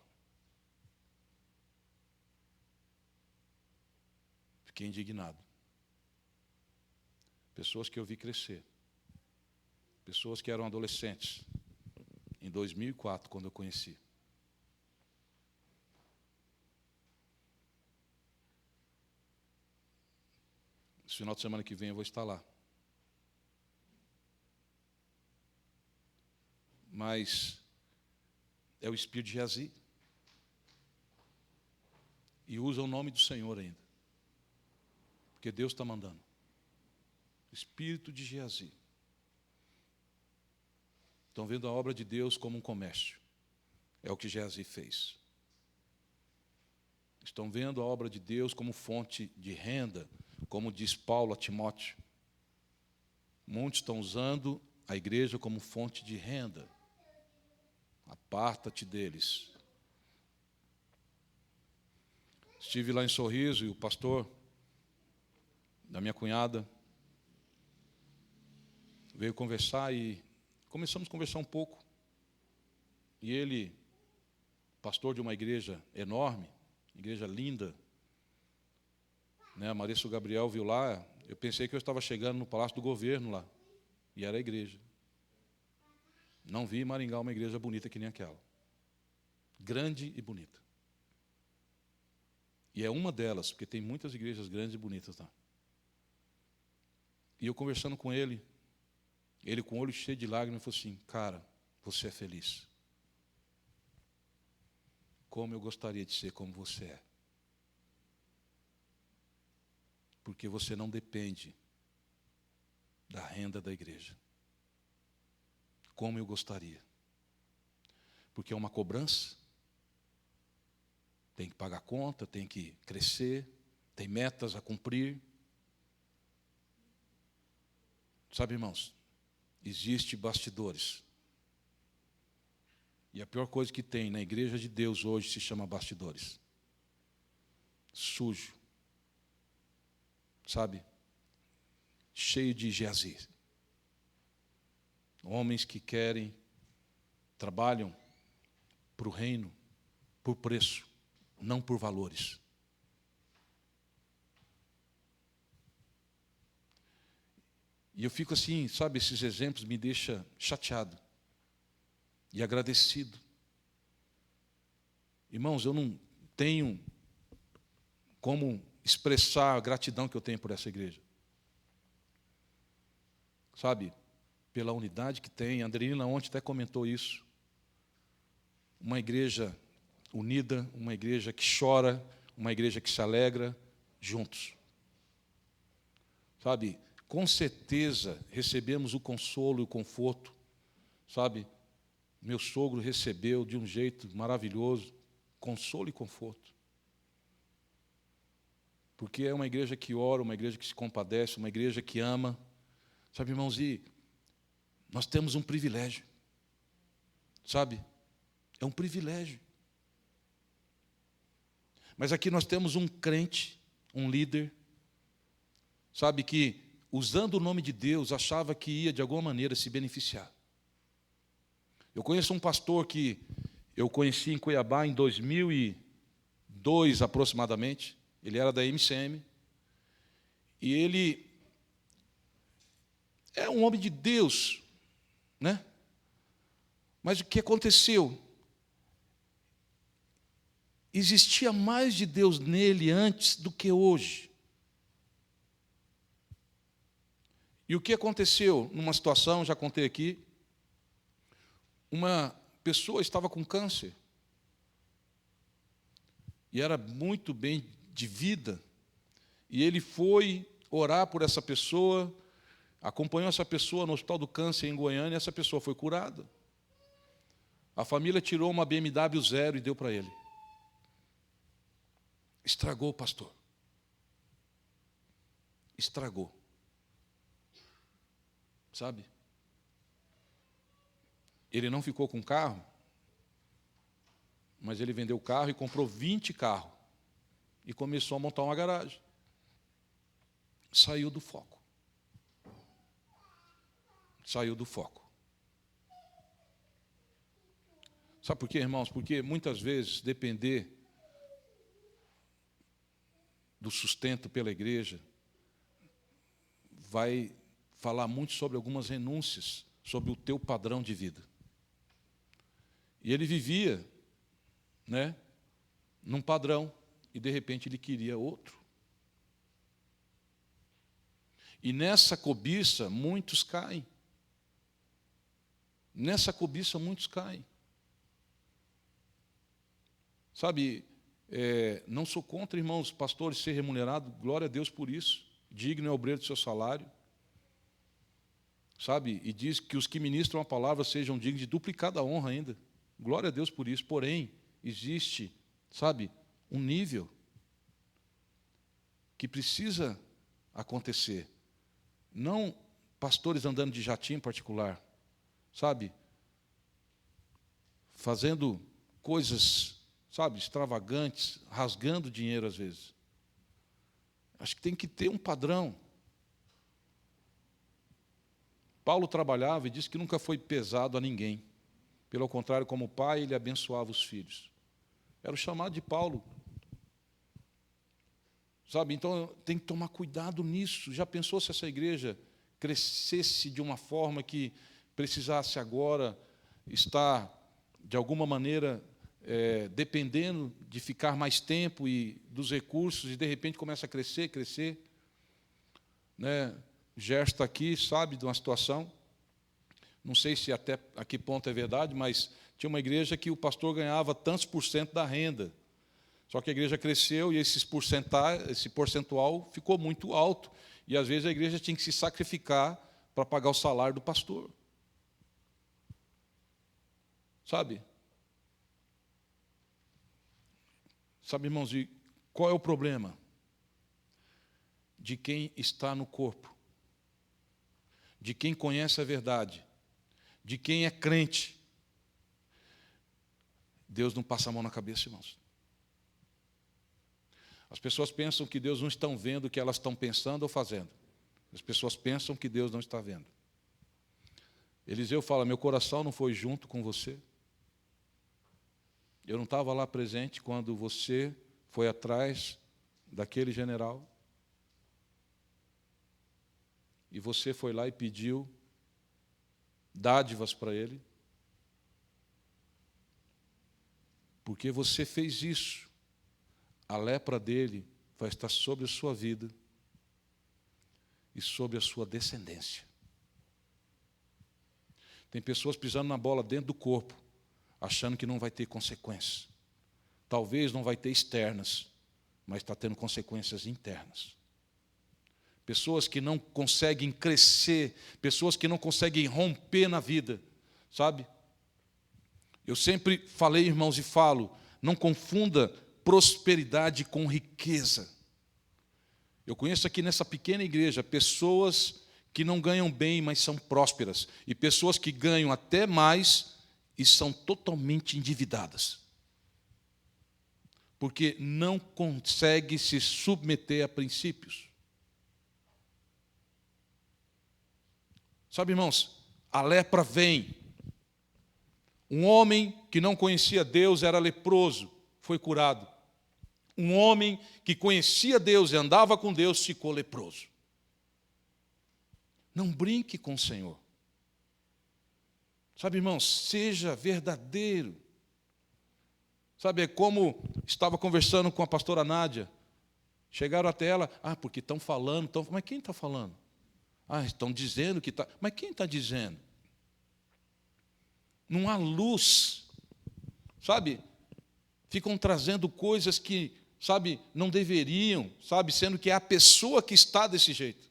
Fiquei indignado. Pessoas que eu vi crescer. Pessoas que eram adolescentes. Em 2004, quando eu conheci. Esse final de semana que vem eu vou estar lá. Mas é o espírito de Geazi. E usa o nome do Senhor ainda. Porque Deus está mandando. Espírito de Geazi. Estão vendo a obra de Deus como um comércio. É o que Geazi fez. Estão vendo a obra de Deus como fonte de renda, como diz Paulo a Timóteo. Muitos estão usando a igreja como fonte de renda. Aparta-te deles. Estive lá em Sorriso e o pastor da minha cunhada veio conversar e começamos a conversar um pouco. E ele, pastor de uma igreja enorme, igreja linda, né? A Marissa Gabriel viu lá, eu pensei que eu estava chegando no Palácio do Governo lá, e era a igreja. Não vi em Maringá uma igreja bonita que nem aquela. Grande e bonita. E é uma delas, porque tem muitas igrejas grandes e bonitas lá. E eu conversando com ele com o olho cheio de lágrimas, falou assim: cara, você é feliz. Como eu gostaria de ser como você é. Porque você não depende da renda da igreja. Como eu gostaria. Porque é uma cobrança. Tem que pagar conta, tem que crescer, tem metas a cumprir. Sabe, irmãos, existe bastidores. E a pior coisa que tem na igreja de Deus hoje se chama bastidores. Sujo. Sabe? Cheio de Geazi. Homens que querem, trabalham para o reino, por preço, não por valores. E eu fico assim, sabe, esses exemplos me deixam chateado e agradecido. Irmãos, eu não tenho como expressar a gratidão que eu tenho por essa igreja. Sabe, pela unidade que tem. A Andrelina ontem até comentou isso. Uma igreja unida, uma igreja que chora, uma igreja que se alegra, juntos. Sabe, com certeza recebemos o consolo e o conforto. Sabe, meu sogro recebeu de um jeito maravilhoso, consolo e conforto. Porque é uma igreja que ora, uma igreja que se compadece, uma igreja que ama. Sabe, irmãos, e nós temos um privilégio. Sabe, é um privilégio. Mas aqui nós temos um crente, um líder, sabe, que, usando o nome de Deus, achava que ia, de alguma maneira, se beneficiar. Eu conheço um pastor que eu conheci em Cuiabá em 2002, aproximadamente. Ele era da MCM. E ele é um homem de Deus, né? Mas o que aconteceu? Existia mais de Deus nele antes do que hoje. E o que aconteceu numa situação, já contei aqui, uma pessoa estava com câncer, e era muito bem de vida, e ele foi orar por essa pessoa, acompanhou essa pessoa no Hospital do Câncer em Goiânia, e essa pessoa foi curada. A família tirou uma BMW 0 e deu para ele. Estragou, pastor. Estragou. Sabe? Ele não ficou com carro, mas ele vendeu o carro e comprou 20 carros. E começou a montar uma garagem. Saiu do foco. Saiu do foco. Sabe por quê, irmãos? Porque muitas vezes depender do sustento pela igreja, vai falar muito sobre algumas renúncias, sobre o teu padrão de vida. E ele vivia, né, num padrão, e de repente ele queria outro. E nessa cobiça, muitos caem. Nessa cobiça, muitos caem. Sabe, não sou contra, irmãos, pastores, ser remunerado, glória a Deus por isso. Digno é o obreiro do seu salário. Sabe, e diz que os que ministram a palavra sejam dignos de duplicada honra ainda. Glória a Deus por isso. Porém, existe, sabe, um nível que precisa acontecer. Não pastores andando de jatinho em particular, sabe, fazendo coisas, sabe, extravagantes, rasgando dinheiro às vezes. Acho que tem que ter um padrão. Paulo trabalhava e disse que nunca foi pesado a ninguém. Pelo contrário, como pai, ele abençoava os filhos. Era o chamado de Paulo. Sabe, então tem que tomar cuidado nisso. Já pensou se essa igreja crescesse de uma forma que precisasse agora estar, de alguma maneira, dependendo de ficar mais tempo e dos recursos, e de repente começa a crescer, né? O Gerson está aqui, sabe de uma situação, não sei se até a que ponto é verdade, mas tinha uma igreja que o pastor ganhava tantos por cento da renda. Só que a igreja cresceu e esse percentual ficou muito alto. E, às vezes, a igreja tinha que se sacrificar para pagar o salário do pastor. Sabe? Sabe, irmãos, e qual é o problema? De quem está no corpo. De quem conhece a verdade. De quem é crente. Deus não passa a mão na cabeça, irmãos. As pessoas pensam que Deus não está vendo o que elas estão pensando ou fazendo. As pessoas pensam que Deus não está vendo. Eliseu fala, meu coração não foi junto com você. Eu não estava lá presente quando você foi atrás daquele general. E você foi lá e pediu dádivas para ele. Porque você fez isso. A lepra dele vai estar sobre a sua vida e sobre a sua descendência. Tem pessoas pisando na bola dentro do corpo, achando que não vai ter consequências. Talvez não vai ter externas, mas está tendo consequências internas. Pessoas que não conseguem crescer, pessoas que não conseguem romper na vida, sabe? Eu sempre falei, irmãos, e falo, não confunda prosperidade com riqueza. Eu conheço aqui nessa pequena igreja pessoas que não ganham bem, mas são prósperas, e pessoas que ganham até mais e são totalmente endividadas, porque não consegue se submeter a princípios. Sabe, irmãos, a lepra vem. Um homem que não conhecia Deus, era leproso, foi curado. Um homem que conhecia Deus e andava com Deus ficou leproso. Não brinque com o Senhor. Sabe, irmãos, seja verdadeiro. Sabe, é como estava conversando com a pastora Nádia. Chegaram até ela, porque estão falando, mas quem está falando? Estão dizendo que está. Mas quem está dizendo? Não há luz. Sabe, ficam trazendo coisas que, sabe, não deveriam, sabe, sendo que é a pessoa que está desse jeito.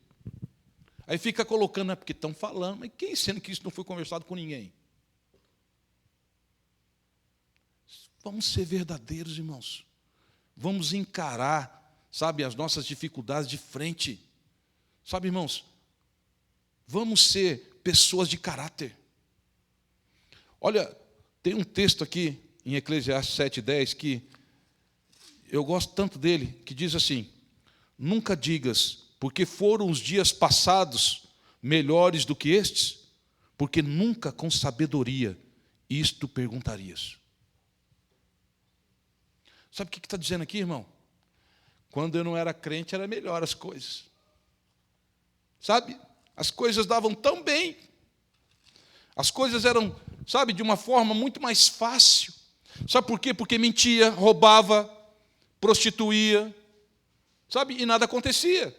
Aí fica colocando, porque estão falando, mas quem, sendo que isso não foi conversado com ninguém? Vamos ser verdadeiros, irmãos. Vamos encarar, sabe, as nossas dificuldades de frente. Sabe, irmãos, vamos ser pessoas de caráter. Olha, tem um texto aqui em Eclesiastes 7:10 que eu gosto tanto dele, que diz assim: nunca digas, porque foram os dias passados melhores do que estes, porque nunca com sabedoria isto perguntarias. Sabe o que está dizendo aqui, irmão? quando eu não era crente, era melhor as coisas. Sabe? As coisas davam tão bem. As coisas eram, sabe, de uma forma muito mais fácil. Sabe por quê? Porque mentia, roubava, prostituía, sabe? E nada acontecia.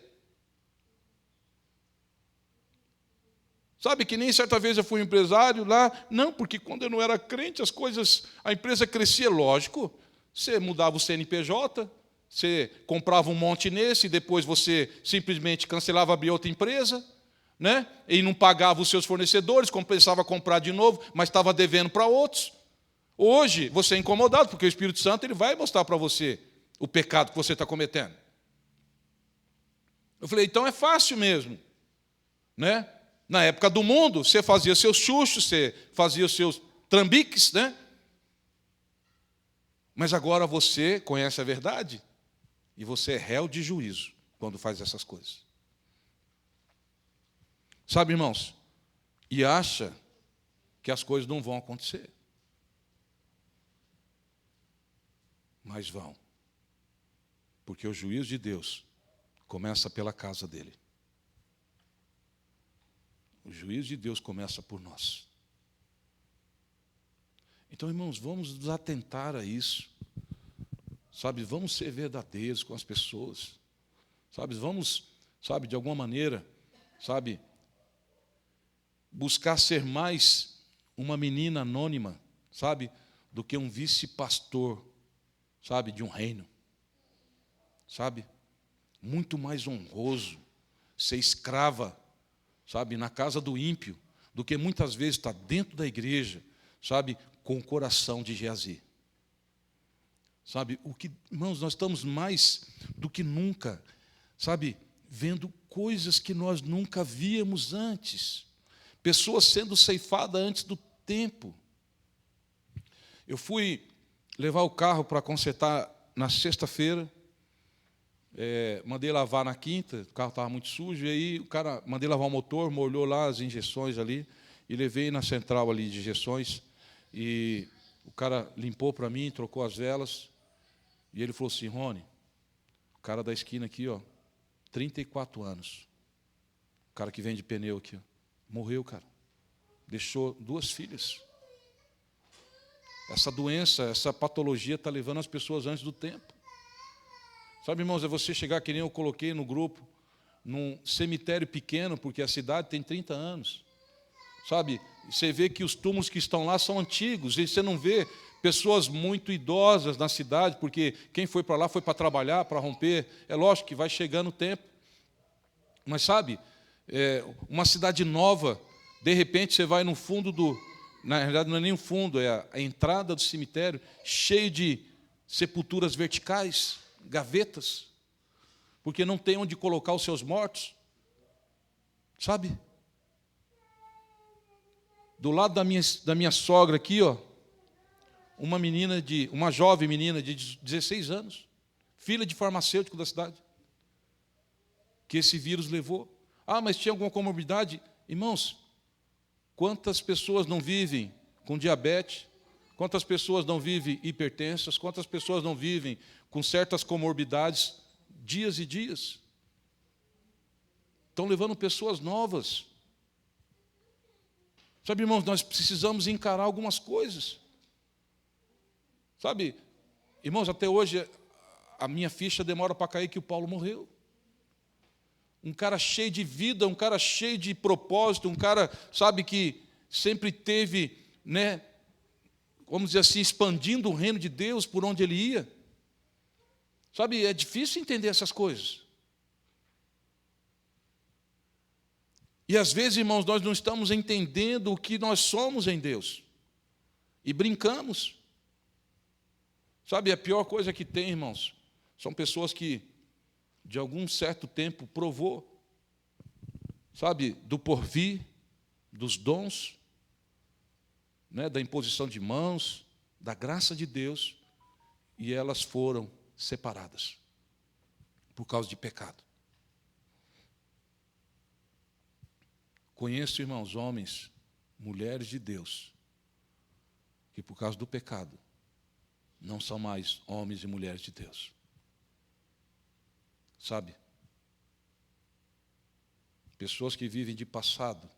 Sabe que nem certa vez eu fui empresário lá. Não, porque quando eu não era crente, as coisas, a empresa crescia, lógico. Você mudava o CNPJ, você comprava um monte nesse, depois você simplesmente cancelava, abria outra empresa, né? E não pagava os seus fornecedores, compensava comprar de novo, mas estava devendo para outros. Hoje, você é incomodado, porque o Espírito Santo ele vai mostrar para você o pecado que você está cometendo. Eu falei, então é fácil mesmo. Né? Na época do mundo, você fazia seus chuchos, você fazia os seus trambiques, né? Mas agora você conhece a verdade e você é réu de juízo quando faz essas coisas. Sabe, irmãos? E acha que as coisas não vão acontecer. Mas vão. Porque o juízo de Deus começa pela casa dele. O juízo de Deus começa por nós. Então, irmãos, vamos nos atentar a isso. Sabe, vamos ser verdadeiros com as pessoas. Sabe, vamos, sabe, de alguma maneira, sabe, buscar ser mais uma menina anônima, sabe, do que um vice-pastor, sabe, de um reino. Sabe? Muito mais honroso ser escrava, sabe, na casa do ímpio, do que muitas vezes estar dentro da igreja, sabe, com o coração de Geazi. Sabe, irmãos, nós estamos mais do que nunca, sabe, vendo coisas que nós nunca víamos antes. Pessoas sendo ceifadas antes do tempo. Eu fui levar o carro para consertar na sexta-feira, mandei lavar na quinta, o carro estava muito sujo, e aí mandei lavar o motor, molhou lá as injeções ali, e levei na central ali de injeções, e o cara limpou para mim, trocou as velas, e ele falou assim, Rony, o cara da esquina aqui, ó, 34 anos, o cara que vende pneu aqui, ó, morreu, cara, deixou 2 filhas. Essa doença, essa patologia está levando as pessoas antes do tempo. Sabe, irmãos, é você chegar, que nem eu coloquei no grupo, num cemitério pequeno, porque a cidade tem 30 anos. Sabe, você vê que os túmulos que estão lá são antigos, e você não vê pessoas muito idosas na cidade, porque quem foi para lá foi para trabalhar, para romper. É lógico que vai chegando o tempo. Mas, sabe, uma cidade nova, de repente você vai no fundo na realidade não é nem o fundo, é a entrada do cemitério, cheio de sepulturas verticais, gavetas, porque não tem onde colocar os seus mortos. Sabe? Do lado da minha sogra aqui, ó, uma jovem menina de 16 anos, filha de farmacêutico da cidade, que esse vírus levou. Ah, mas tinha alguma comorbidade? Irmãos, quantas pessoas não vivem com diabetes? Quantas pessoas não vivem hipertensas? Quantas pessoas não vivem com certas comorbidades dias e dias? Estão levando pessoas novas. Sabe, irmãos, nós precisamos encarar algumas coisas. Sabe, irmãos, até hoje a minha ficha demora para cair que o Paulo morreu. Um cara cheio de vida, um cara cheio de propósito, um cara, sabe, que sempre teve, né, vamos dizer assim, expandindo o reino de Deus por onde ele ia. Sabe, é difícil entender essas coisas. E às vezes, irmãos, nós não estamos entendendo o que nós somos em Deus. E brincamos. Sabe, a pior coisa que tem, irmãos, são pessoas que, de algum certo tempo, provou, sabe, do porvir, dos dons, né, da imposição de mãos, da graça de Deus, e elas foram separadas por causa de pecado. Conheço, irmãos, homens, mulheres de Deus, que por causa do pecado não são mais homens e mulheres de Deus. Sabe? Pessoas que vivem de passado,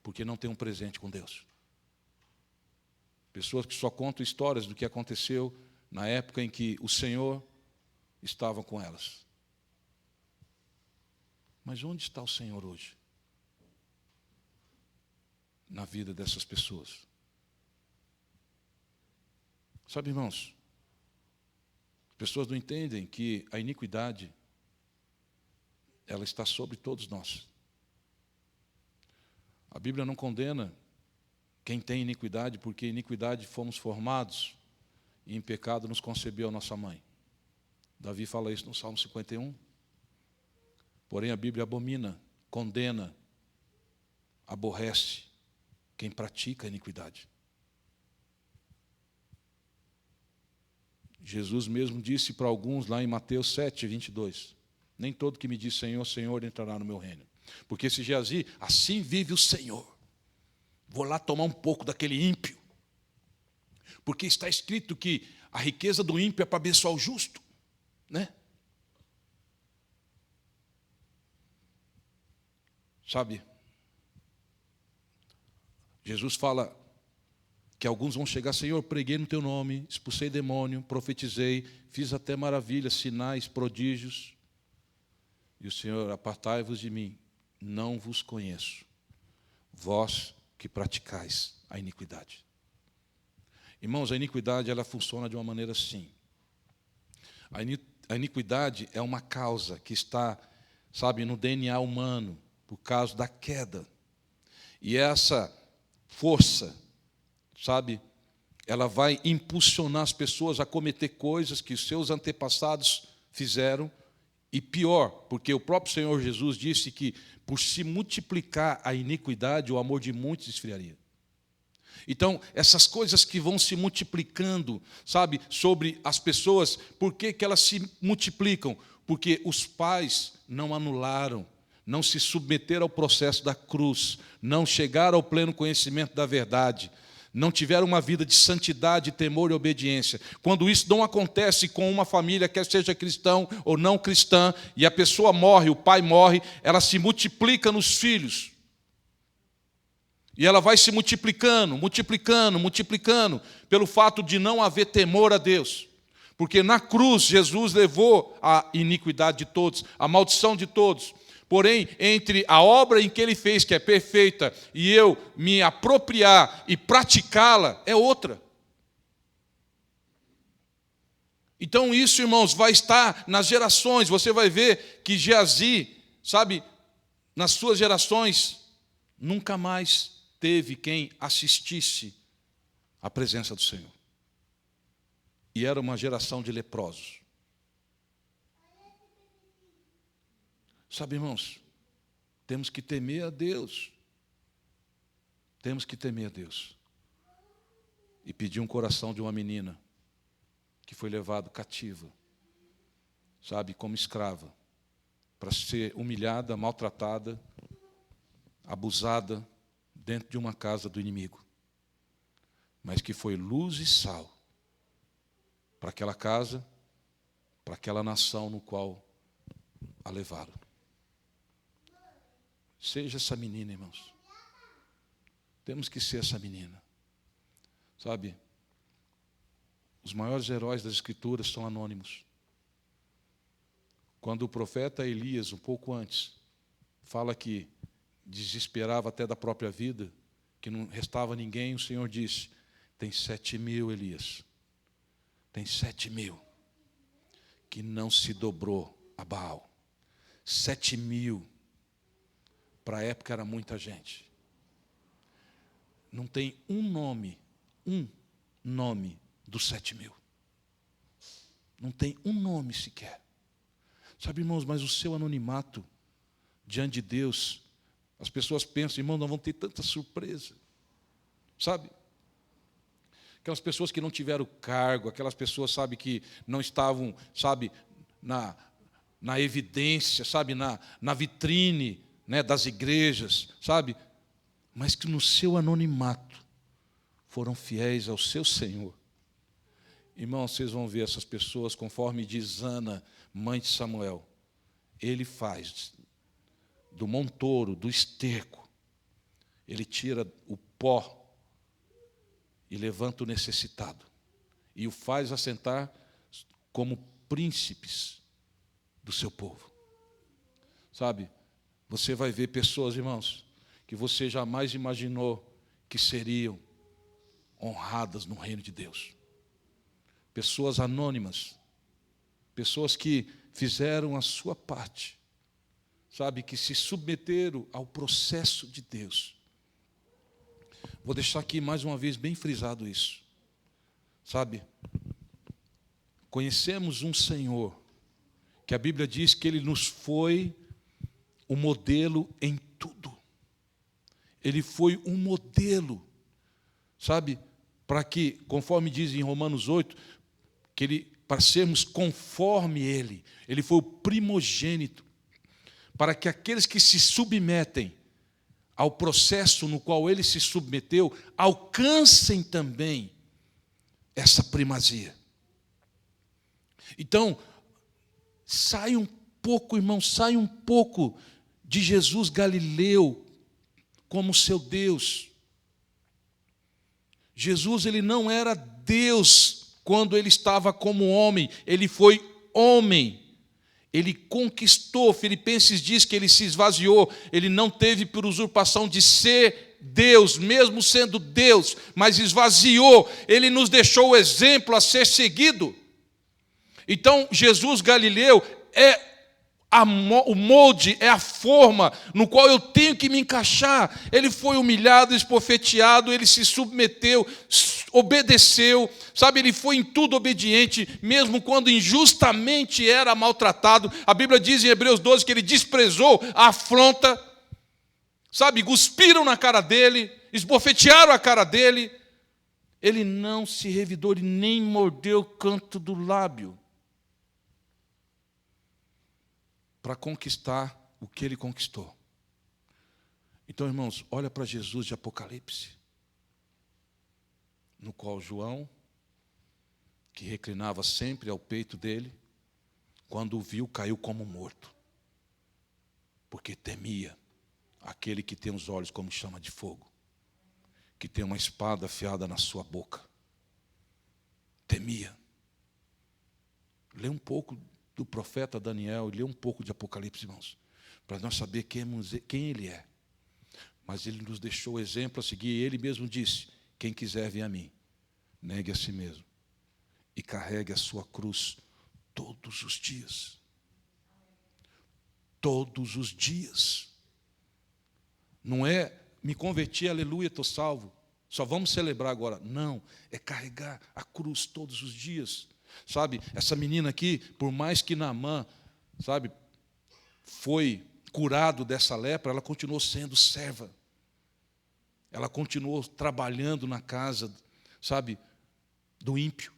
porque não têm um presente com Deus. Pessoas que só contam histórias do que aconteceu na época em que o Senhor estava com elas. Mas onde está o Senhor hoje? Na vida dessas pessoas. Sabe, irmãos, as pessoas não entendem que a iniquidade, ela está sobre todos nós. A Bíblia não condena quem tem iniquidade, porque iniquidade fomos formados e em pecado nos concebeu a nossa mãe. Davi fala isso no Salmo 51. Porém, a Bíblia abomina, condena, aborrece quem pratica a iniquidade. Jesus mesmo disse para alguns lá em Mateus 7, 22, nem todo que me diz Senhor, Senhor entrará no meu reino. Porque se Geazi, assim vive o Senhor, vou lá tomar um pouco daquele ímpio, porque está escrito que a riqueza do ímpio é para abençoar o justo, né? Sabe, Jesus fala que alguns vão chegar, Senhor, preguei no teu nome, expulsei demônio, profetizei, fiz até maravilhas, sinais, prodígios. E o Senhor, apartai-vos de mim, não vos conheço, vós que praticais a iniquidade. Irmãos, a iniquidade, ela funciona de uma maneira assim. A iniquidade é uma causa que está, sabe, no DNA humano, por causa da queda. E essa força, sabe, ela vai impulsionar as pessoas a cometer coisas que os seus antepassados fizeram, e pior, porque o próprio Senhor Jesus disse que, por se multiplicar a iniquidade, o amor de muitos esfriaria. Então, essas coisas que vão se multiplicando, sabe, sobre as pessoas, por que elas se multiplicam? Porque os pais não anularam, não se submeteram ao processo da cruz, não chegaram ao pleno conhecimento da verdade, não tiveram uma vida de santidade, temor e obediência. Quando isso não acontece com uma família, quer seja cristão ou não cristã, e a pessoa morre, o pai morre, ela se multiplica nos filhos. E ela vai se multiplicando, multiplicando, multiplicando, pelo fato de não haver temor a Deus. Porque na cruz Jesus levou a iniquidade de todos, a maldição de todos. Porém, entre a obra em que ele fez, que é perfeita, e eu me apropriar e praticá-la, é outra. Então isso, irmãos, vai estar nas gerações. Você vai ver que Geazi, sabe, nas suas gerações, nunca mais teve quem assistisse à presença do Senhor. E era uma geração de leprosos. Sabe, irmãos, temos que temer a Deus. Temos que temer a Deus. E pedir um coração de uma menina que foi levada cativa, sabe, como escrava, para ser humilhada, maltratada, abusada dentro de uma casa do inimigo. Mas que foi luz e sal para aquela casa, para aquela nação no qual a levaram. Seja essa menina, irmãos. Temos que ser essa menina. Sabe, os maiores heróis das Escrituras são anônimos. Quando o profeta Elias, um pouco antes, fala que desesperava até da própria vida, que não restava ninguém, o Senhor disse, tem 7.000, Elias, tem 7.000 que não se dobrou a Baal. 7.000, para a época era muita gente. Não tem um nome dos 7.000. Não tem um nome sequer. Sabe, irmãos, mas o seu anonimato diante de Deus, as pessoas pensam, irmão, nós vamos ter tanta surpresa. Sabe? Aquelas pessoas que não tiveram cargo, aquelas pessoas, sabe, que não estavam, sabe, na evidência, sabe, na vitrine, né, das igrejas, sabe? Mas que no seu anonimato foram fiéis ao seu Senhor. Irmãos, vocês vão ver essas pessoas, conforme diz Ana, mãe de Samuel, ele faz do montouro, do esterco, ele tira o pó e levanta o necessitado e o faz assentar como príncipes do seu povo. Sabe, você vai ver pessoas, irmãos, que você jamais imaginou que seriam honradas no reino de Deus. Pessoas anônimas, pessoas que fizeram a sua parte, sabe, que se submeteram ao processo de Deus. Vou deixar aqui mais uma vez bem frisado isso. Sabe, conhecemos um Senhor, que a Bíblia diz que Ele nos foi o modelo em tudo. Ele foi um modelo, sabe, para que, conforme diz em Romanos 8, que Ele, para sermos conforme Ele foi o primogênito, para que aqueles que se submetem ao processo no qual Ele se submeteu, alcancem também essa primazia. Então, sai um pouco, irmão, sai um pouco de Jesus Galileu como seu Deus. Jesus, ele não era Deus quando ele estava como homem, ele foi homem. Ele conquistou, Filipenses diz que ele se esvaziou, ele não teve por usurpação de ser Deus, mesmo sendo Deus, mas esvaziou, ele nos deixou o exemplo a ser seguido. Então, Jesus Galileu é o molde, é a forma no qual eu tenho que me encaixar. Ele foi humilhado, esbofeteado, ele se submeteu, obedeceu, sabe, ele foi em tudo obediente, mesmo quando injustamente era maltratado. A Bíblia diz em Hebreus 12 que ele desprezou a afronta, sabe, cuspiram na cara dele, esbofetearam a cara dele. Ele não se revidou e nem mordeu o canto do lábio para conquistar o que ele conquistou. Então, irmãos, olha para Jesus de Apocalipse, no qual João, que reclinava sempre ao peito dele, quando o viu, caiu como morto, porque temia aquele que tem os olhos como chama de fogo, que tem uma espada afiada na sua boca. Temia. Lê um pouco do profeta Daniel e lê um pouco de Apocalipse, irmãos, para nós saber quem ele é. Mas ele nos deixou o exemplo a seguir. Ele mesmo disse: quem quiser vir a mim, negue a si mesmo e carregue a sua cruz todos os dias. Todos os dias. Não é me converti, aleluia, estou salvo, só vamos celebrar agora. Não, é carregar a cruz todos os dias. Sabe, essa menina aqui, por mais que Naamã, sabe, foi curado dessa lepra, ela continuou sendo serva. Ela continuou trabalhando na casa, sabe, do ímpio.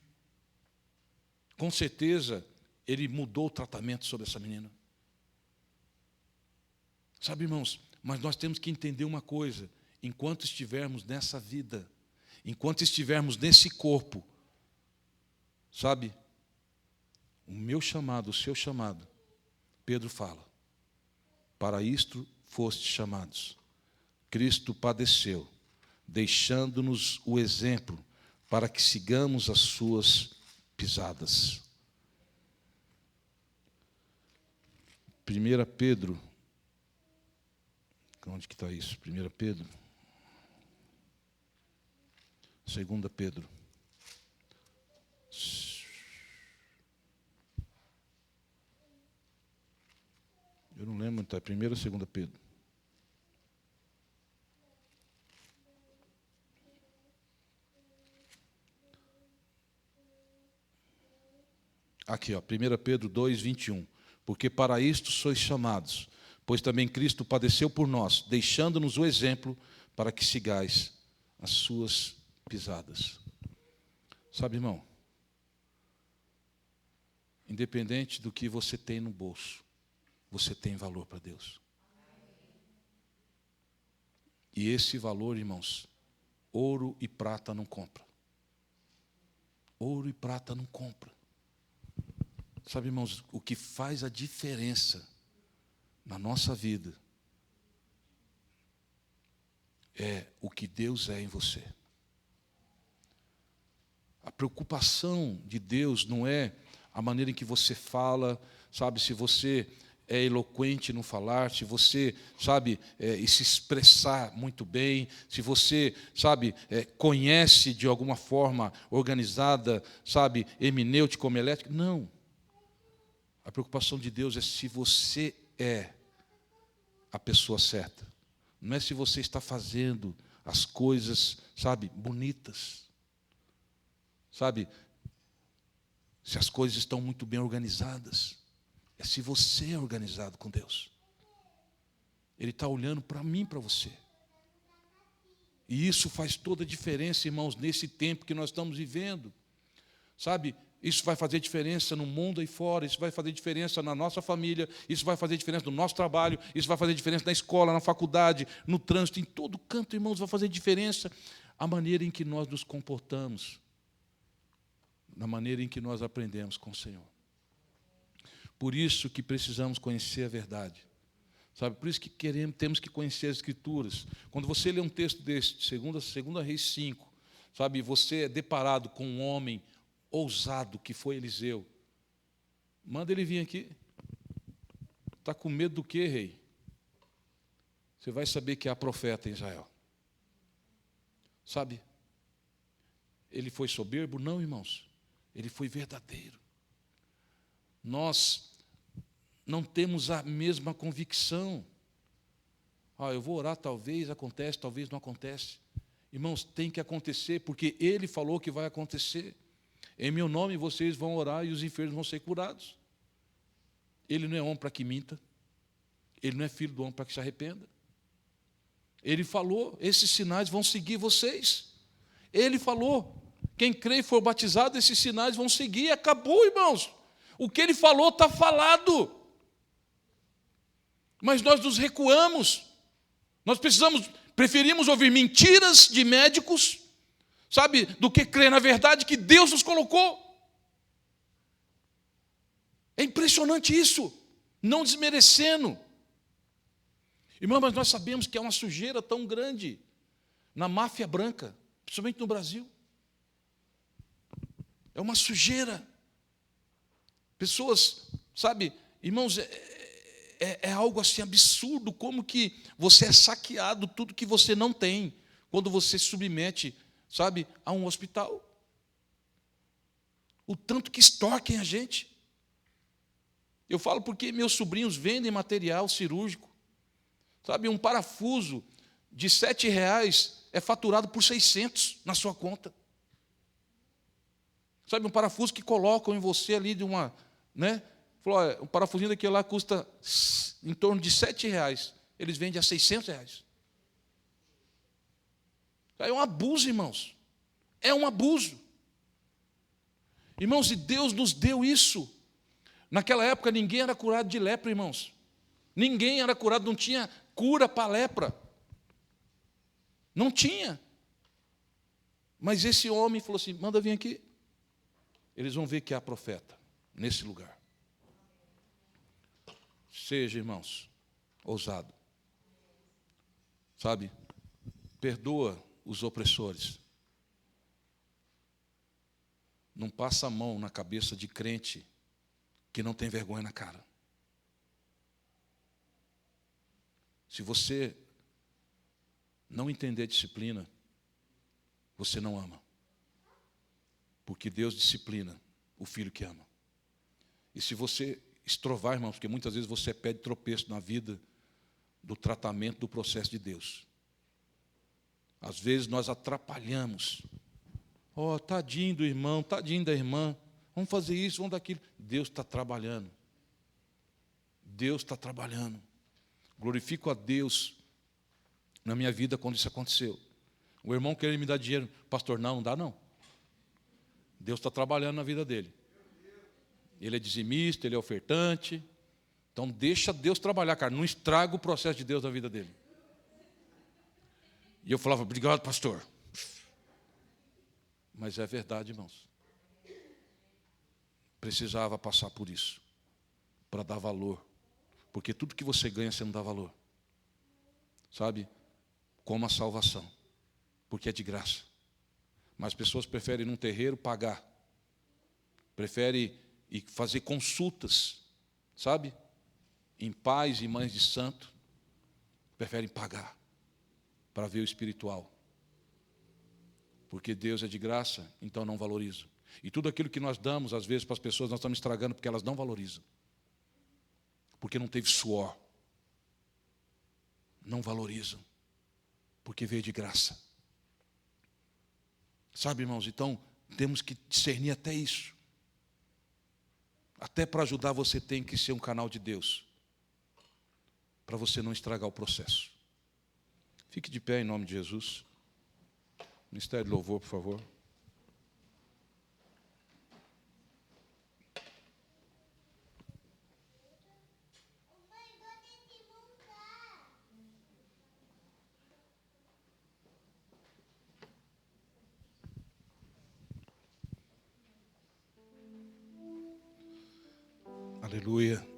Com certeza, ele mudou o tratamento sobre essa menina. Sabe, irmãos, mas nós temos que entender uma coisa: enquanto estivermos nessa vida, enquanto estivermos nesse corpo, sabe, o meu chamado, o seu chamado, Pedro fala: para isto fostes chamados. Cristo padeceu, deixando-nos o exemplo para que sigamos as suas pisadas. 1 Pedro, onde que está isso? 1 Pedro, 2 Pedro. Eu não lembro, está 1 ou 2 Pedro? Aqui, ó, 1 Pedro 2, 21. Porque para isto sois chamados, pois também Cristo padeceu por nós, deixando-nos o exemplo para que sigais as suas pisadas. Sabe, irmão, independente do que você tem no bolso, você tem valor para Deus. E esse valor, irmãos, ouro e prata não compra. Ouro e prata não compra. Sabe, irmãos, o que faz a diferença na nossa vida é o que Deus é em você. A preocupação de Deus não é a maneira em que você fala, sabe, se você é eloquente no falar, se você, sabe, e se expressar muito bem, se você, sabe, conhece de alguma forma organizada, sabe, hermenêutica, homilética. Não. A preocupação de Deus é se você é a pessoa certa. Não é se você está fazendo as coisas, sabe, bonitas. Sabe, se as coisas estão muito bem organizadas. É se você é organizado com Deus. Ele está olhando para mim, para você. E isso faz toda a diferença, irmãos, nesse tempo que nós estamos vivendo. Sabe, isso vai fazer diferença no mundo aí fora, isso vai fazer diferença na nossa família, isso vai fazer diferença no nosso trabalho, isso vai fazer diferença na escola, na faculdade, no trânsito, em todo canto, irmãos, vai fazer diferença a maneira em que nós nos comportamos, na maneira em que nós aprendemos com o Senhor. Por isso que precisamos conhecer a verdade. Sabe, por isso que temos que conhecer as Escrituras. Quando você lê um texto deste, 2 Reis 5, sabe, você é deparado com um homem ousado que foi Eliseu. Manda ele vir aqui. Está com medo do quê, rei? Você vai saber que há profeta em Israel. Sabe? Ele foi soberbo? Não, irmãos. Ele foi verdadeiro. Nós não temos a mesma convicção. Eu vou orar, talvez acontece, talvez não acontece. Irmãos, tem que acontecer, porque Ele falou que vai acontecer. Em meu nome vocês vão orar e os enfermos vão ser curados. Ele não é homem para que minta. Ele não é filho do homem para que se arrependa. Ele falou, esses sinais vão seguir vocês. Ele falou, quem crê e for batizado, esses sinais vão seguir. Acabou, irmãos. O que ele falou está falado. Mas nós nos recuamos. Nós preferimos ouvir mentiras de médicos, sabe, do que crer na verdade que Deus nos colocou. É impressionante isso, não desmerecendo. Irmão, mas nós sabemos que há uma sujeira tão grande na máfia branca, principalmente no Brasil. É uma sujeira. Pessoas, sabe, irmãos, é algo assim absurdo, como que você é saqueado tudo que você não tem, quando você se submete, sabe, a um hospital. O tanto que extorquem a gente. Eu falo porque meus sobrinhos vendem material cirúrgico. Sabe, um parafuso de R$7 é faturado por 600 na sua conta. Sabe, um parafuso que colocam em você ali de uma, né? Falou, um parafusinho daquele lá custa em torno de R$7. Eles vendem a R$600. É um abuso, irmãos. É um abuso. Irmãos, e Deus nos deu isso. Naquela época ninguém era curado de lepra, irmãos. Ninguém era curado, não tinha cura para a lepra. Não tinha. Mas esse homem falou assim, manda vir aqui. Eles vão ver que há profeta nesse lugar. Seja, irmãos, ousado. Sabe? Perdoa os opressores. Não passa a mão na cabeça de crente que não tem vergonha na cara. Se você não entender a disciplina, você não ama. Porque Deus disciplina o filho que ama. E se você estrovar, irmãos, porque muitas vezes você pede tropeço na vida do tratamento do processo de Deus. Às vezes nós atrapalhamos. Tadinho do irmão, tadinho da irmã. Vamos fazer isso, vamos daquilo. Deus está trabalhando. Deus está trabalhando. Glorifico a Deus na minha vida quando isso aconteceu. O irmão queria me dar dinheiro. Pastor, não dá não. Deus está trabalhando na vida dele. Ele é dizimista, ele é ofertante. Então deixa Deus trabalhar, cara. Não estraga o processo de Deus na vida dele. E eu falava, obrigado, pastor. Mas é verdade, irmãos. precisava passar por isso, para dar valor. Porque tudo que você ganha, você não dá valor. Sabe? Como a salvação. Porque é de graça. Mas as pessoas preferem ir num terreiro pagar. Preferem ir fazer consultas, sabe? Em pais e mães de santo. Preferem pagar para ver o espiritual. Porque Deus é de graça, então não valoriza. E tudo aquilo que nós damos, às vezes, para as pessoas, nós estamos estragando porque elas não valorizam. Porque não teve suor. Não valorizam. Porque veio de graça. Sabe, irmãos, então temos que discernir até isso. Até para ajudar você tem que ser um canal de Deus. Para você não estragar o processo. Fique de pé em nome de Jesus. Ministério de Louvor, por favor. Aleluia.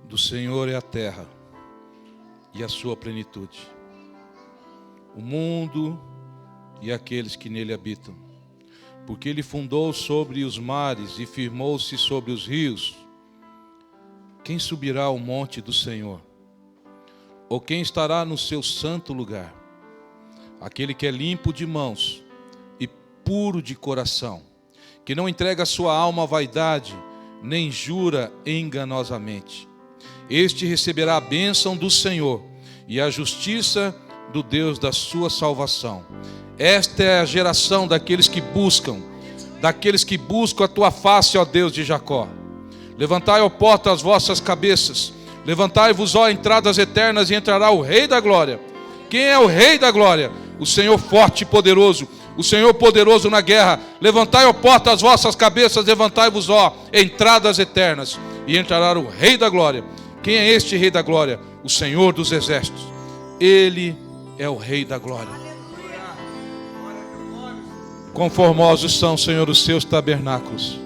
Do Senhor é a terra e a sua plenitude, o mundo e aqueles que nele habitam. Porque ele fundou sobre os mares e firmou-se sobre os rios. Quem subirá ao monte do Senhor? Ou quem estará no seu santo lugar? Aquele que é limpo de mãos e puro de coração, que não entrega a sua alma à vaidade, nem jura enganosamente. Este receberá a bênção do Senhor e a justiça do Deus da sua salvação. Esta é a geração daqueles que buscam a tua face, ó Deus de Jacó. Levantai, ó porta, as vossas cabeças, levantai-vos, ó entradas eternas, e entrará o Rei da Glória. Quem é o Rei da Glória? O Senhor forte e poderoso, o Senhor poderoso na guerra. Levantai, ó porta, as vossas cabeças, levantai-vos, ó entradas eternas, e entrará o Rei da Glória. Quem é este Rei da Glória? O Senhor dos Exércitos. Ele é o Rei da Glória. Conformosos são, Senhor, os seus tabernáculos.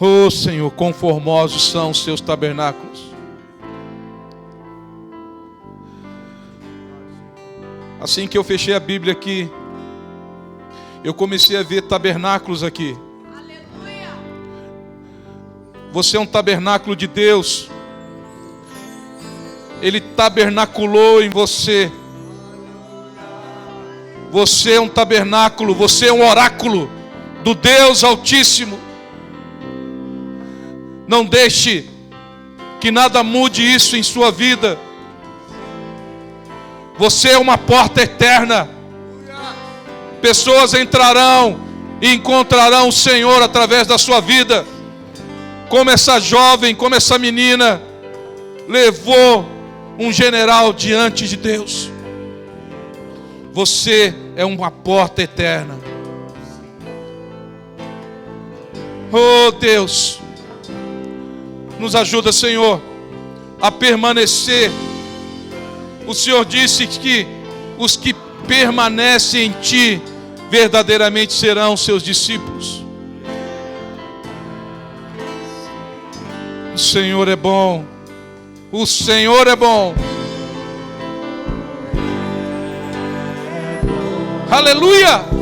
Oh, Senhor, conformosos são os seus tabernáculos. Assim que eu fechei a Bíblia aqui, eu comecei a ver tabernáculos aqui. Você é um tabernáculo de Deus. Ele tabernaculou em você. Você é um tabernáculo, você é um oráculo do Deus Altíssimo. Não deixe que nada mude isso em sua vida. Você é uma porta eterna. Pessoas entrarão e encontrarão o Senhor através da sua vida. Como essa jovem, como essa menina levou um general diante de Deus. Você é uma porta eterna. Oh Deus, nos ajuda, Senhor, a permanecer. O Senhor disse que os que permanecem em Ti verdadeiramente serão seus discípulos. O Senhor é bom. O Senhor é bom. Aleluia!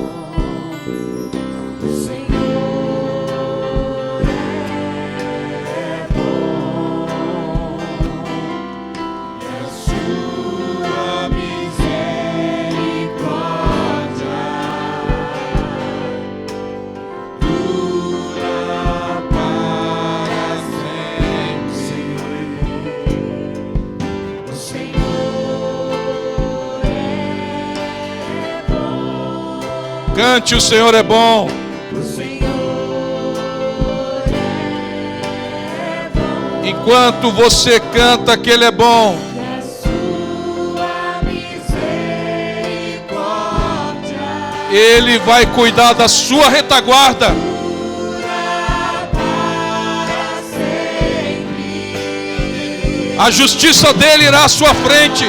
Cante, o Senhor é bom. Enquanto você canta que Ele é bom, Ele vai cuidar da sua retaguarda. A justiça dele irá à sua frente.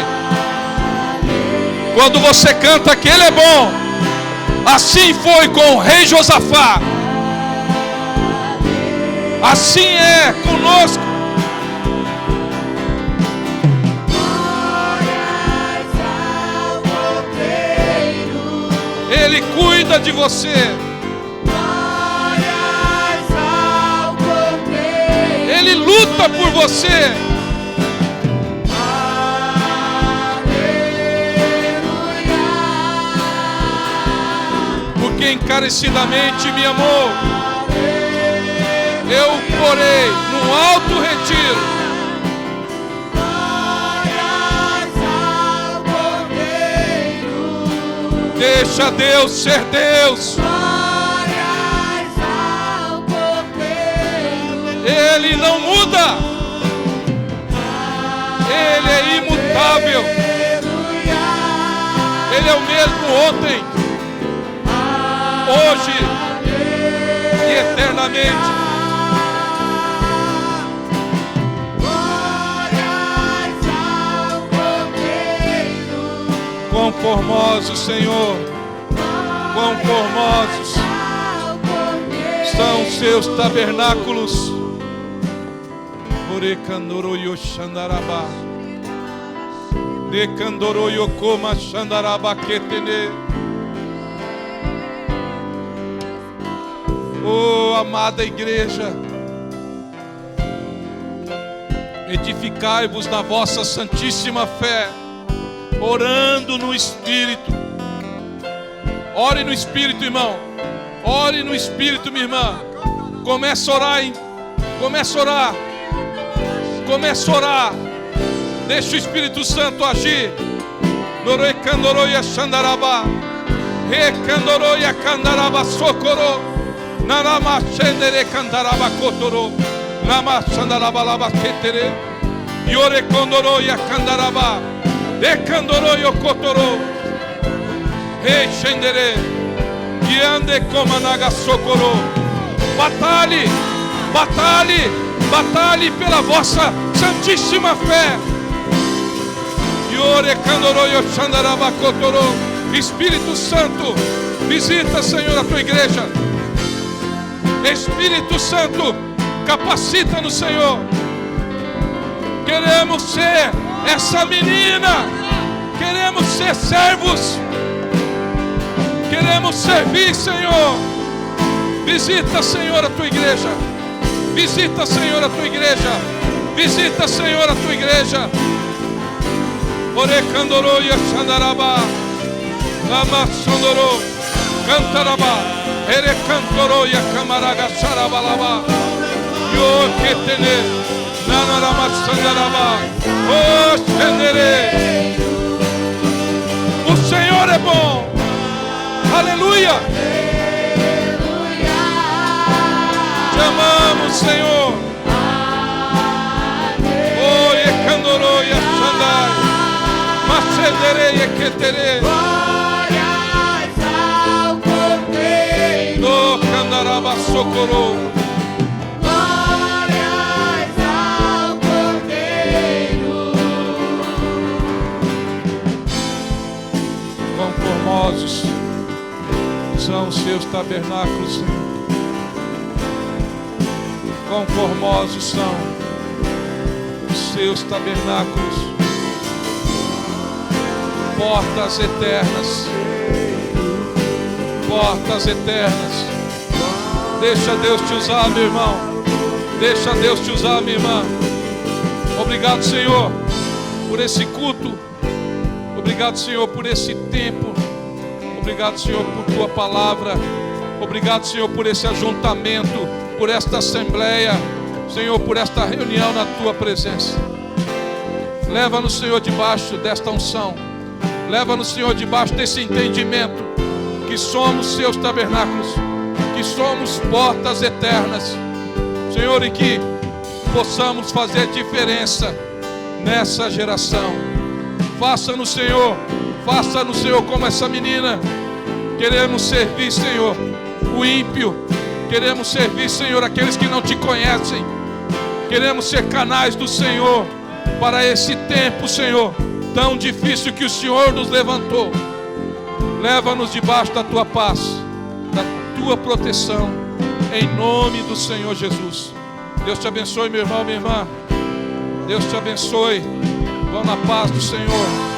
Quando você canta que Ele é bom, assim foi com o rei Josafá, assim é conosco. Ele cuida de você. Ele luta por você. Porque encarecidamente me amou, eu porei num alto retiro. Deixa Deus ser Deus. Ele não muda. Ele é imutável. Ele é o mesmo ontem, hoje e eternamente. Quão formosos, Senhor, quão formosos são os seus tabernáculos. Orecandoroyo Xandarabá, Recandoroyo Coma Xandarabá Quetene. Oh, amada igreja, edificai-vos na vossa santíssima fé, orando no Espírito. Ore no Espírito, irmão. Ore no Espírito, minha irmã. Comece a orar, hein? Comece a orar. Comece a orar. Deixa o Espírito Santo agir. Norecandoroia Xandarabá, Recandoroia Candaraba Socorro, Narama Xendere Candaraba Cotoro, Nama Xandaraba Lava Quetere, Yorecondoroia Candaraba, Decandoroio Cotoro, Rei Xendere, Guiande Comanaga Socorro. Batalhe, batalhe, batalhe pela vossa santíssima fé. Espírito Santo, visita, Senhor, a tua igreja. Espírito Santo, capacita-nos, Senhor. Queremos ser essa menina. Queremos ser servos. Queremos servir, Senhor. Visita, Senhor, a tua igreja. Visita, Senhor, a tua igreja. Visita, Senhor, a tua igreja. Orecandoro e Xandarabá, Lama Sondoro, Cantarabá, Erecantoro e Camaraga Xarabalabá, Yo Ketene, Nanarama Xandarabá, O Xendere. O Senhor é bom, aleluia. Te amamos, Senhor. O Ecandoro e Xandar. Glórias ao Cordeiro, do Candaraba Socorro. Glórias ao Cordeiro. Quão formosos são os seus tabernáculos, Senhor. Quão formosos são os seus tabernáculos. Portas eternas, portas eternas. Deixa Deus te usar, meu irmão. Deixa Deus te usar, minha irmã. Obrigado, Senhor, por esse culto. Obrigado, Senhor, por esse tempo. Obrigado, Senhor, por tua palavra. Obrigado, Senhor, por esse ajuntamento, por esta assembleia, Senhor, por esta reunião na tua presença. Leva-nos, Senhor, debaixo desta unção. Leva-nos, Senhor, debaixo desse entendimento. que somos seus tabernáculos, que somos portas eternas, Senhor, e que possamos fazer diferença nessa geração. Faça-nos, Senhor, como essa menina. Queremos servir, Senhor, o ímpio. Queremos servir, Senhor, aqueles que não te conhecem. Queremos ser canais do Senhor para esse tempo, Senhor, tão difícil que o Senhor nos levantou. Leva-nos debaixo da tua paz, da tua proteção, em nome do Senhor Jesus. Deus te abençoe, meu irmão, minha irmã. Deus te abençoe. Vão na paz do Senhor.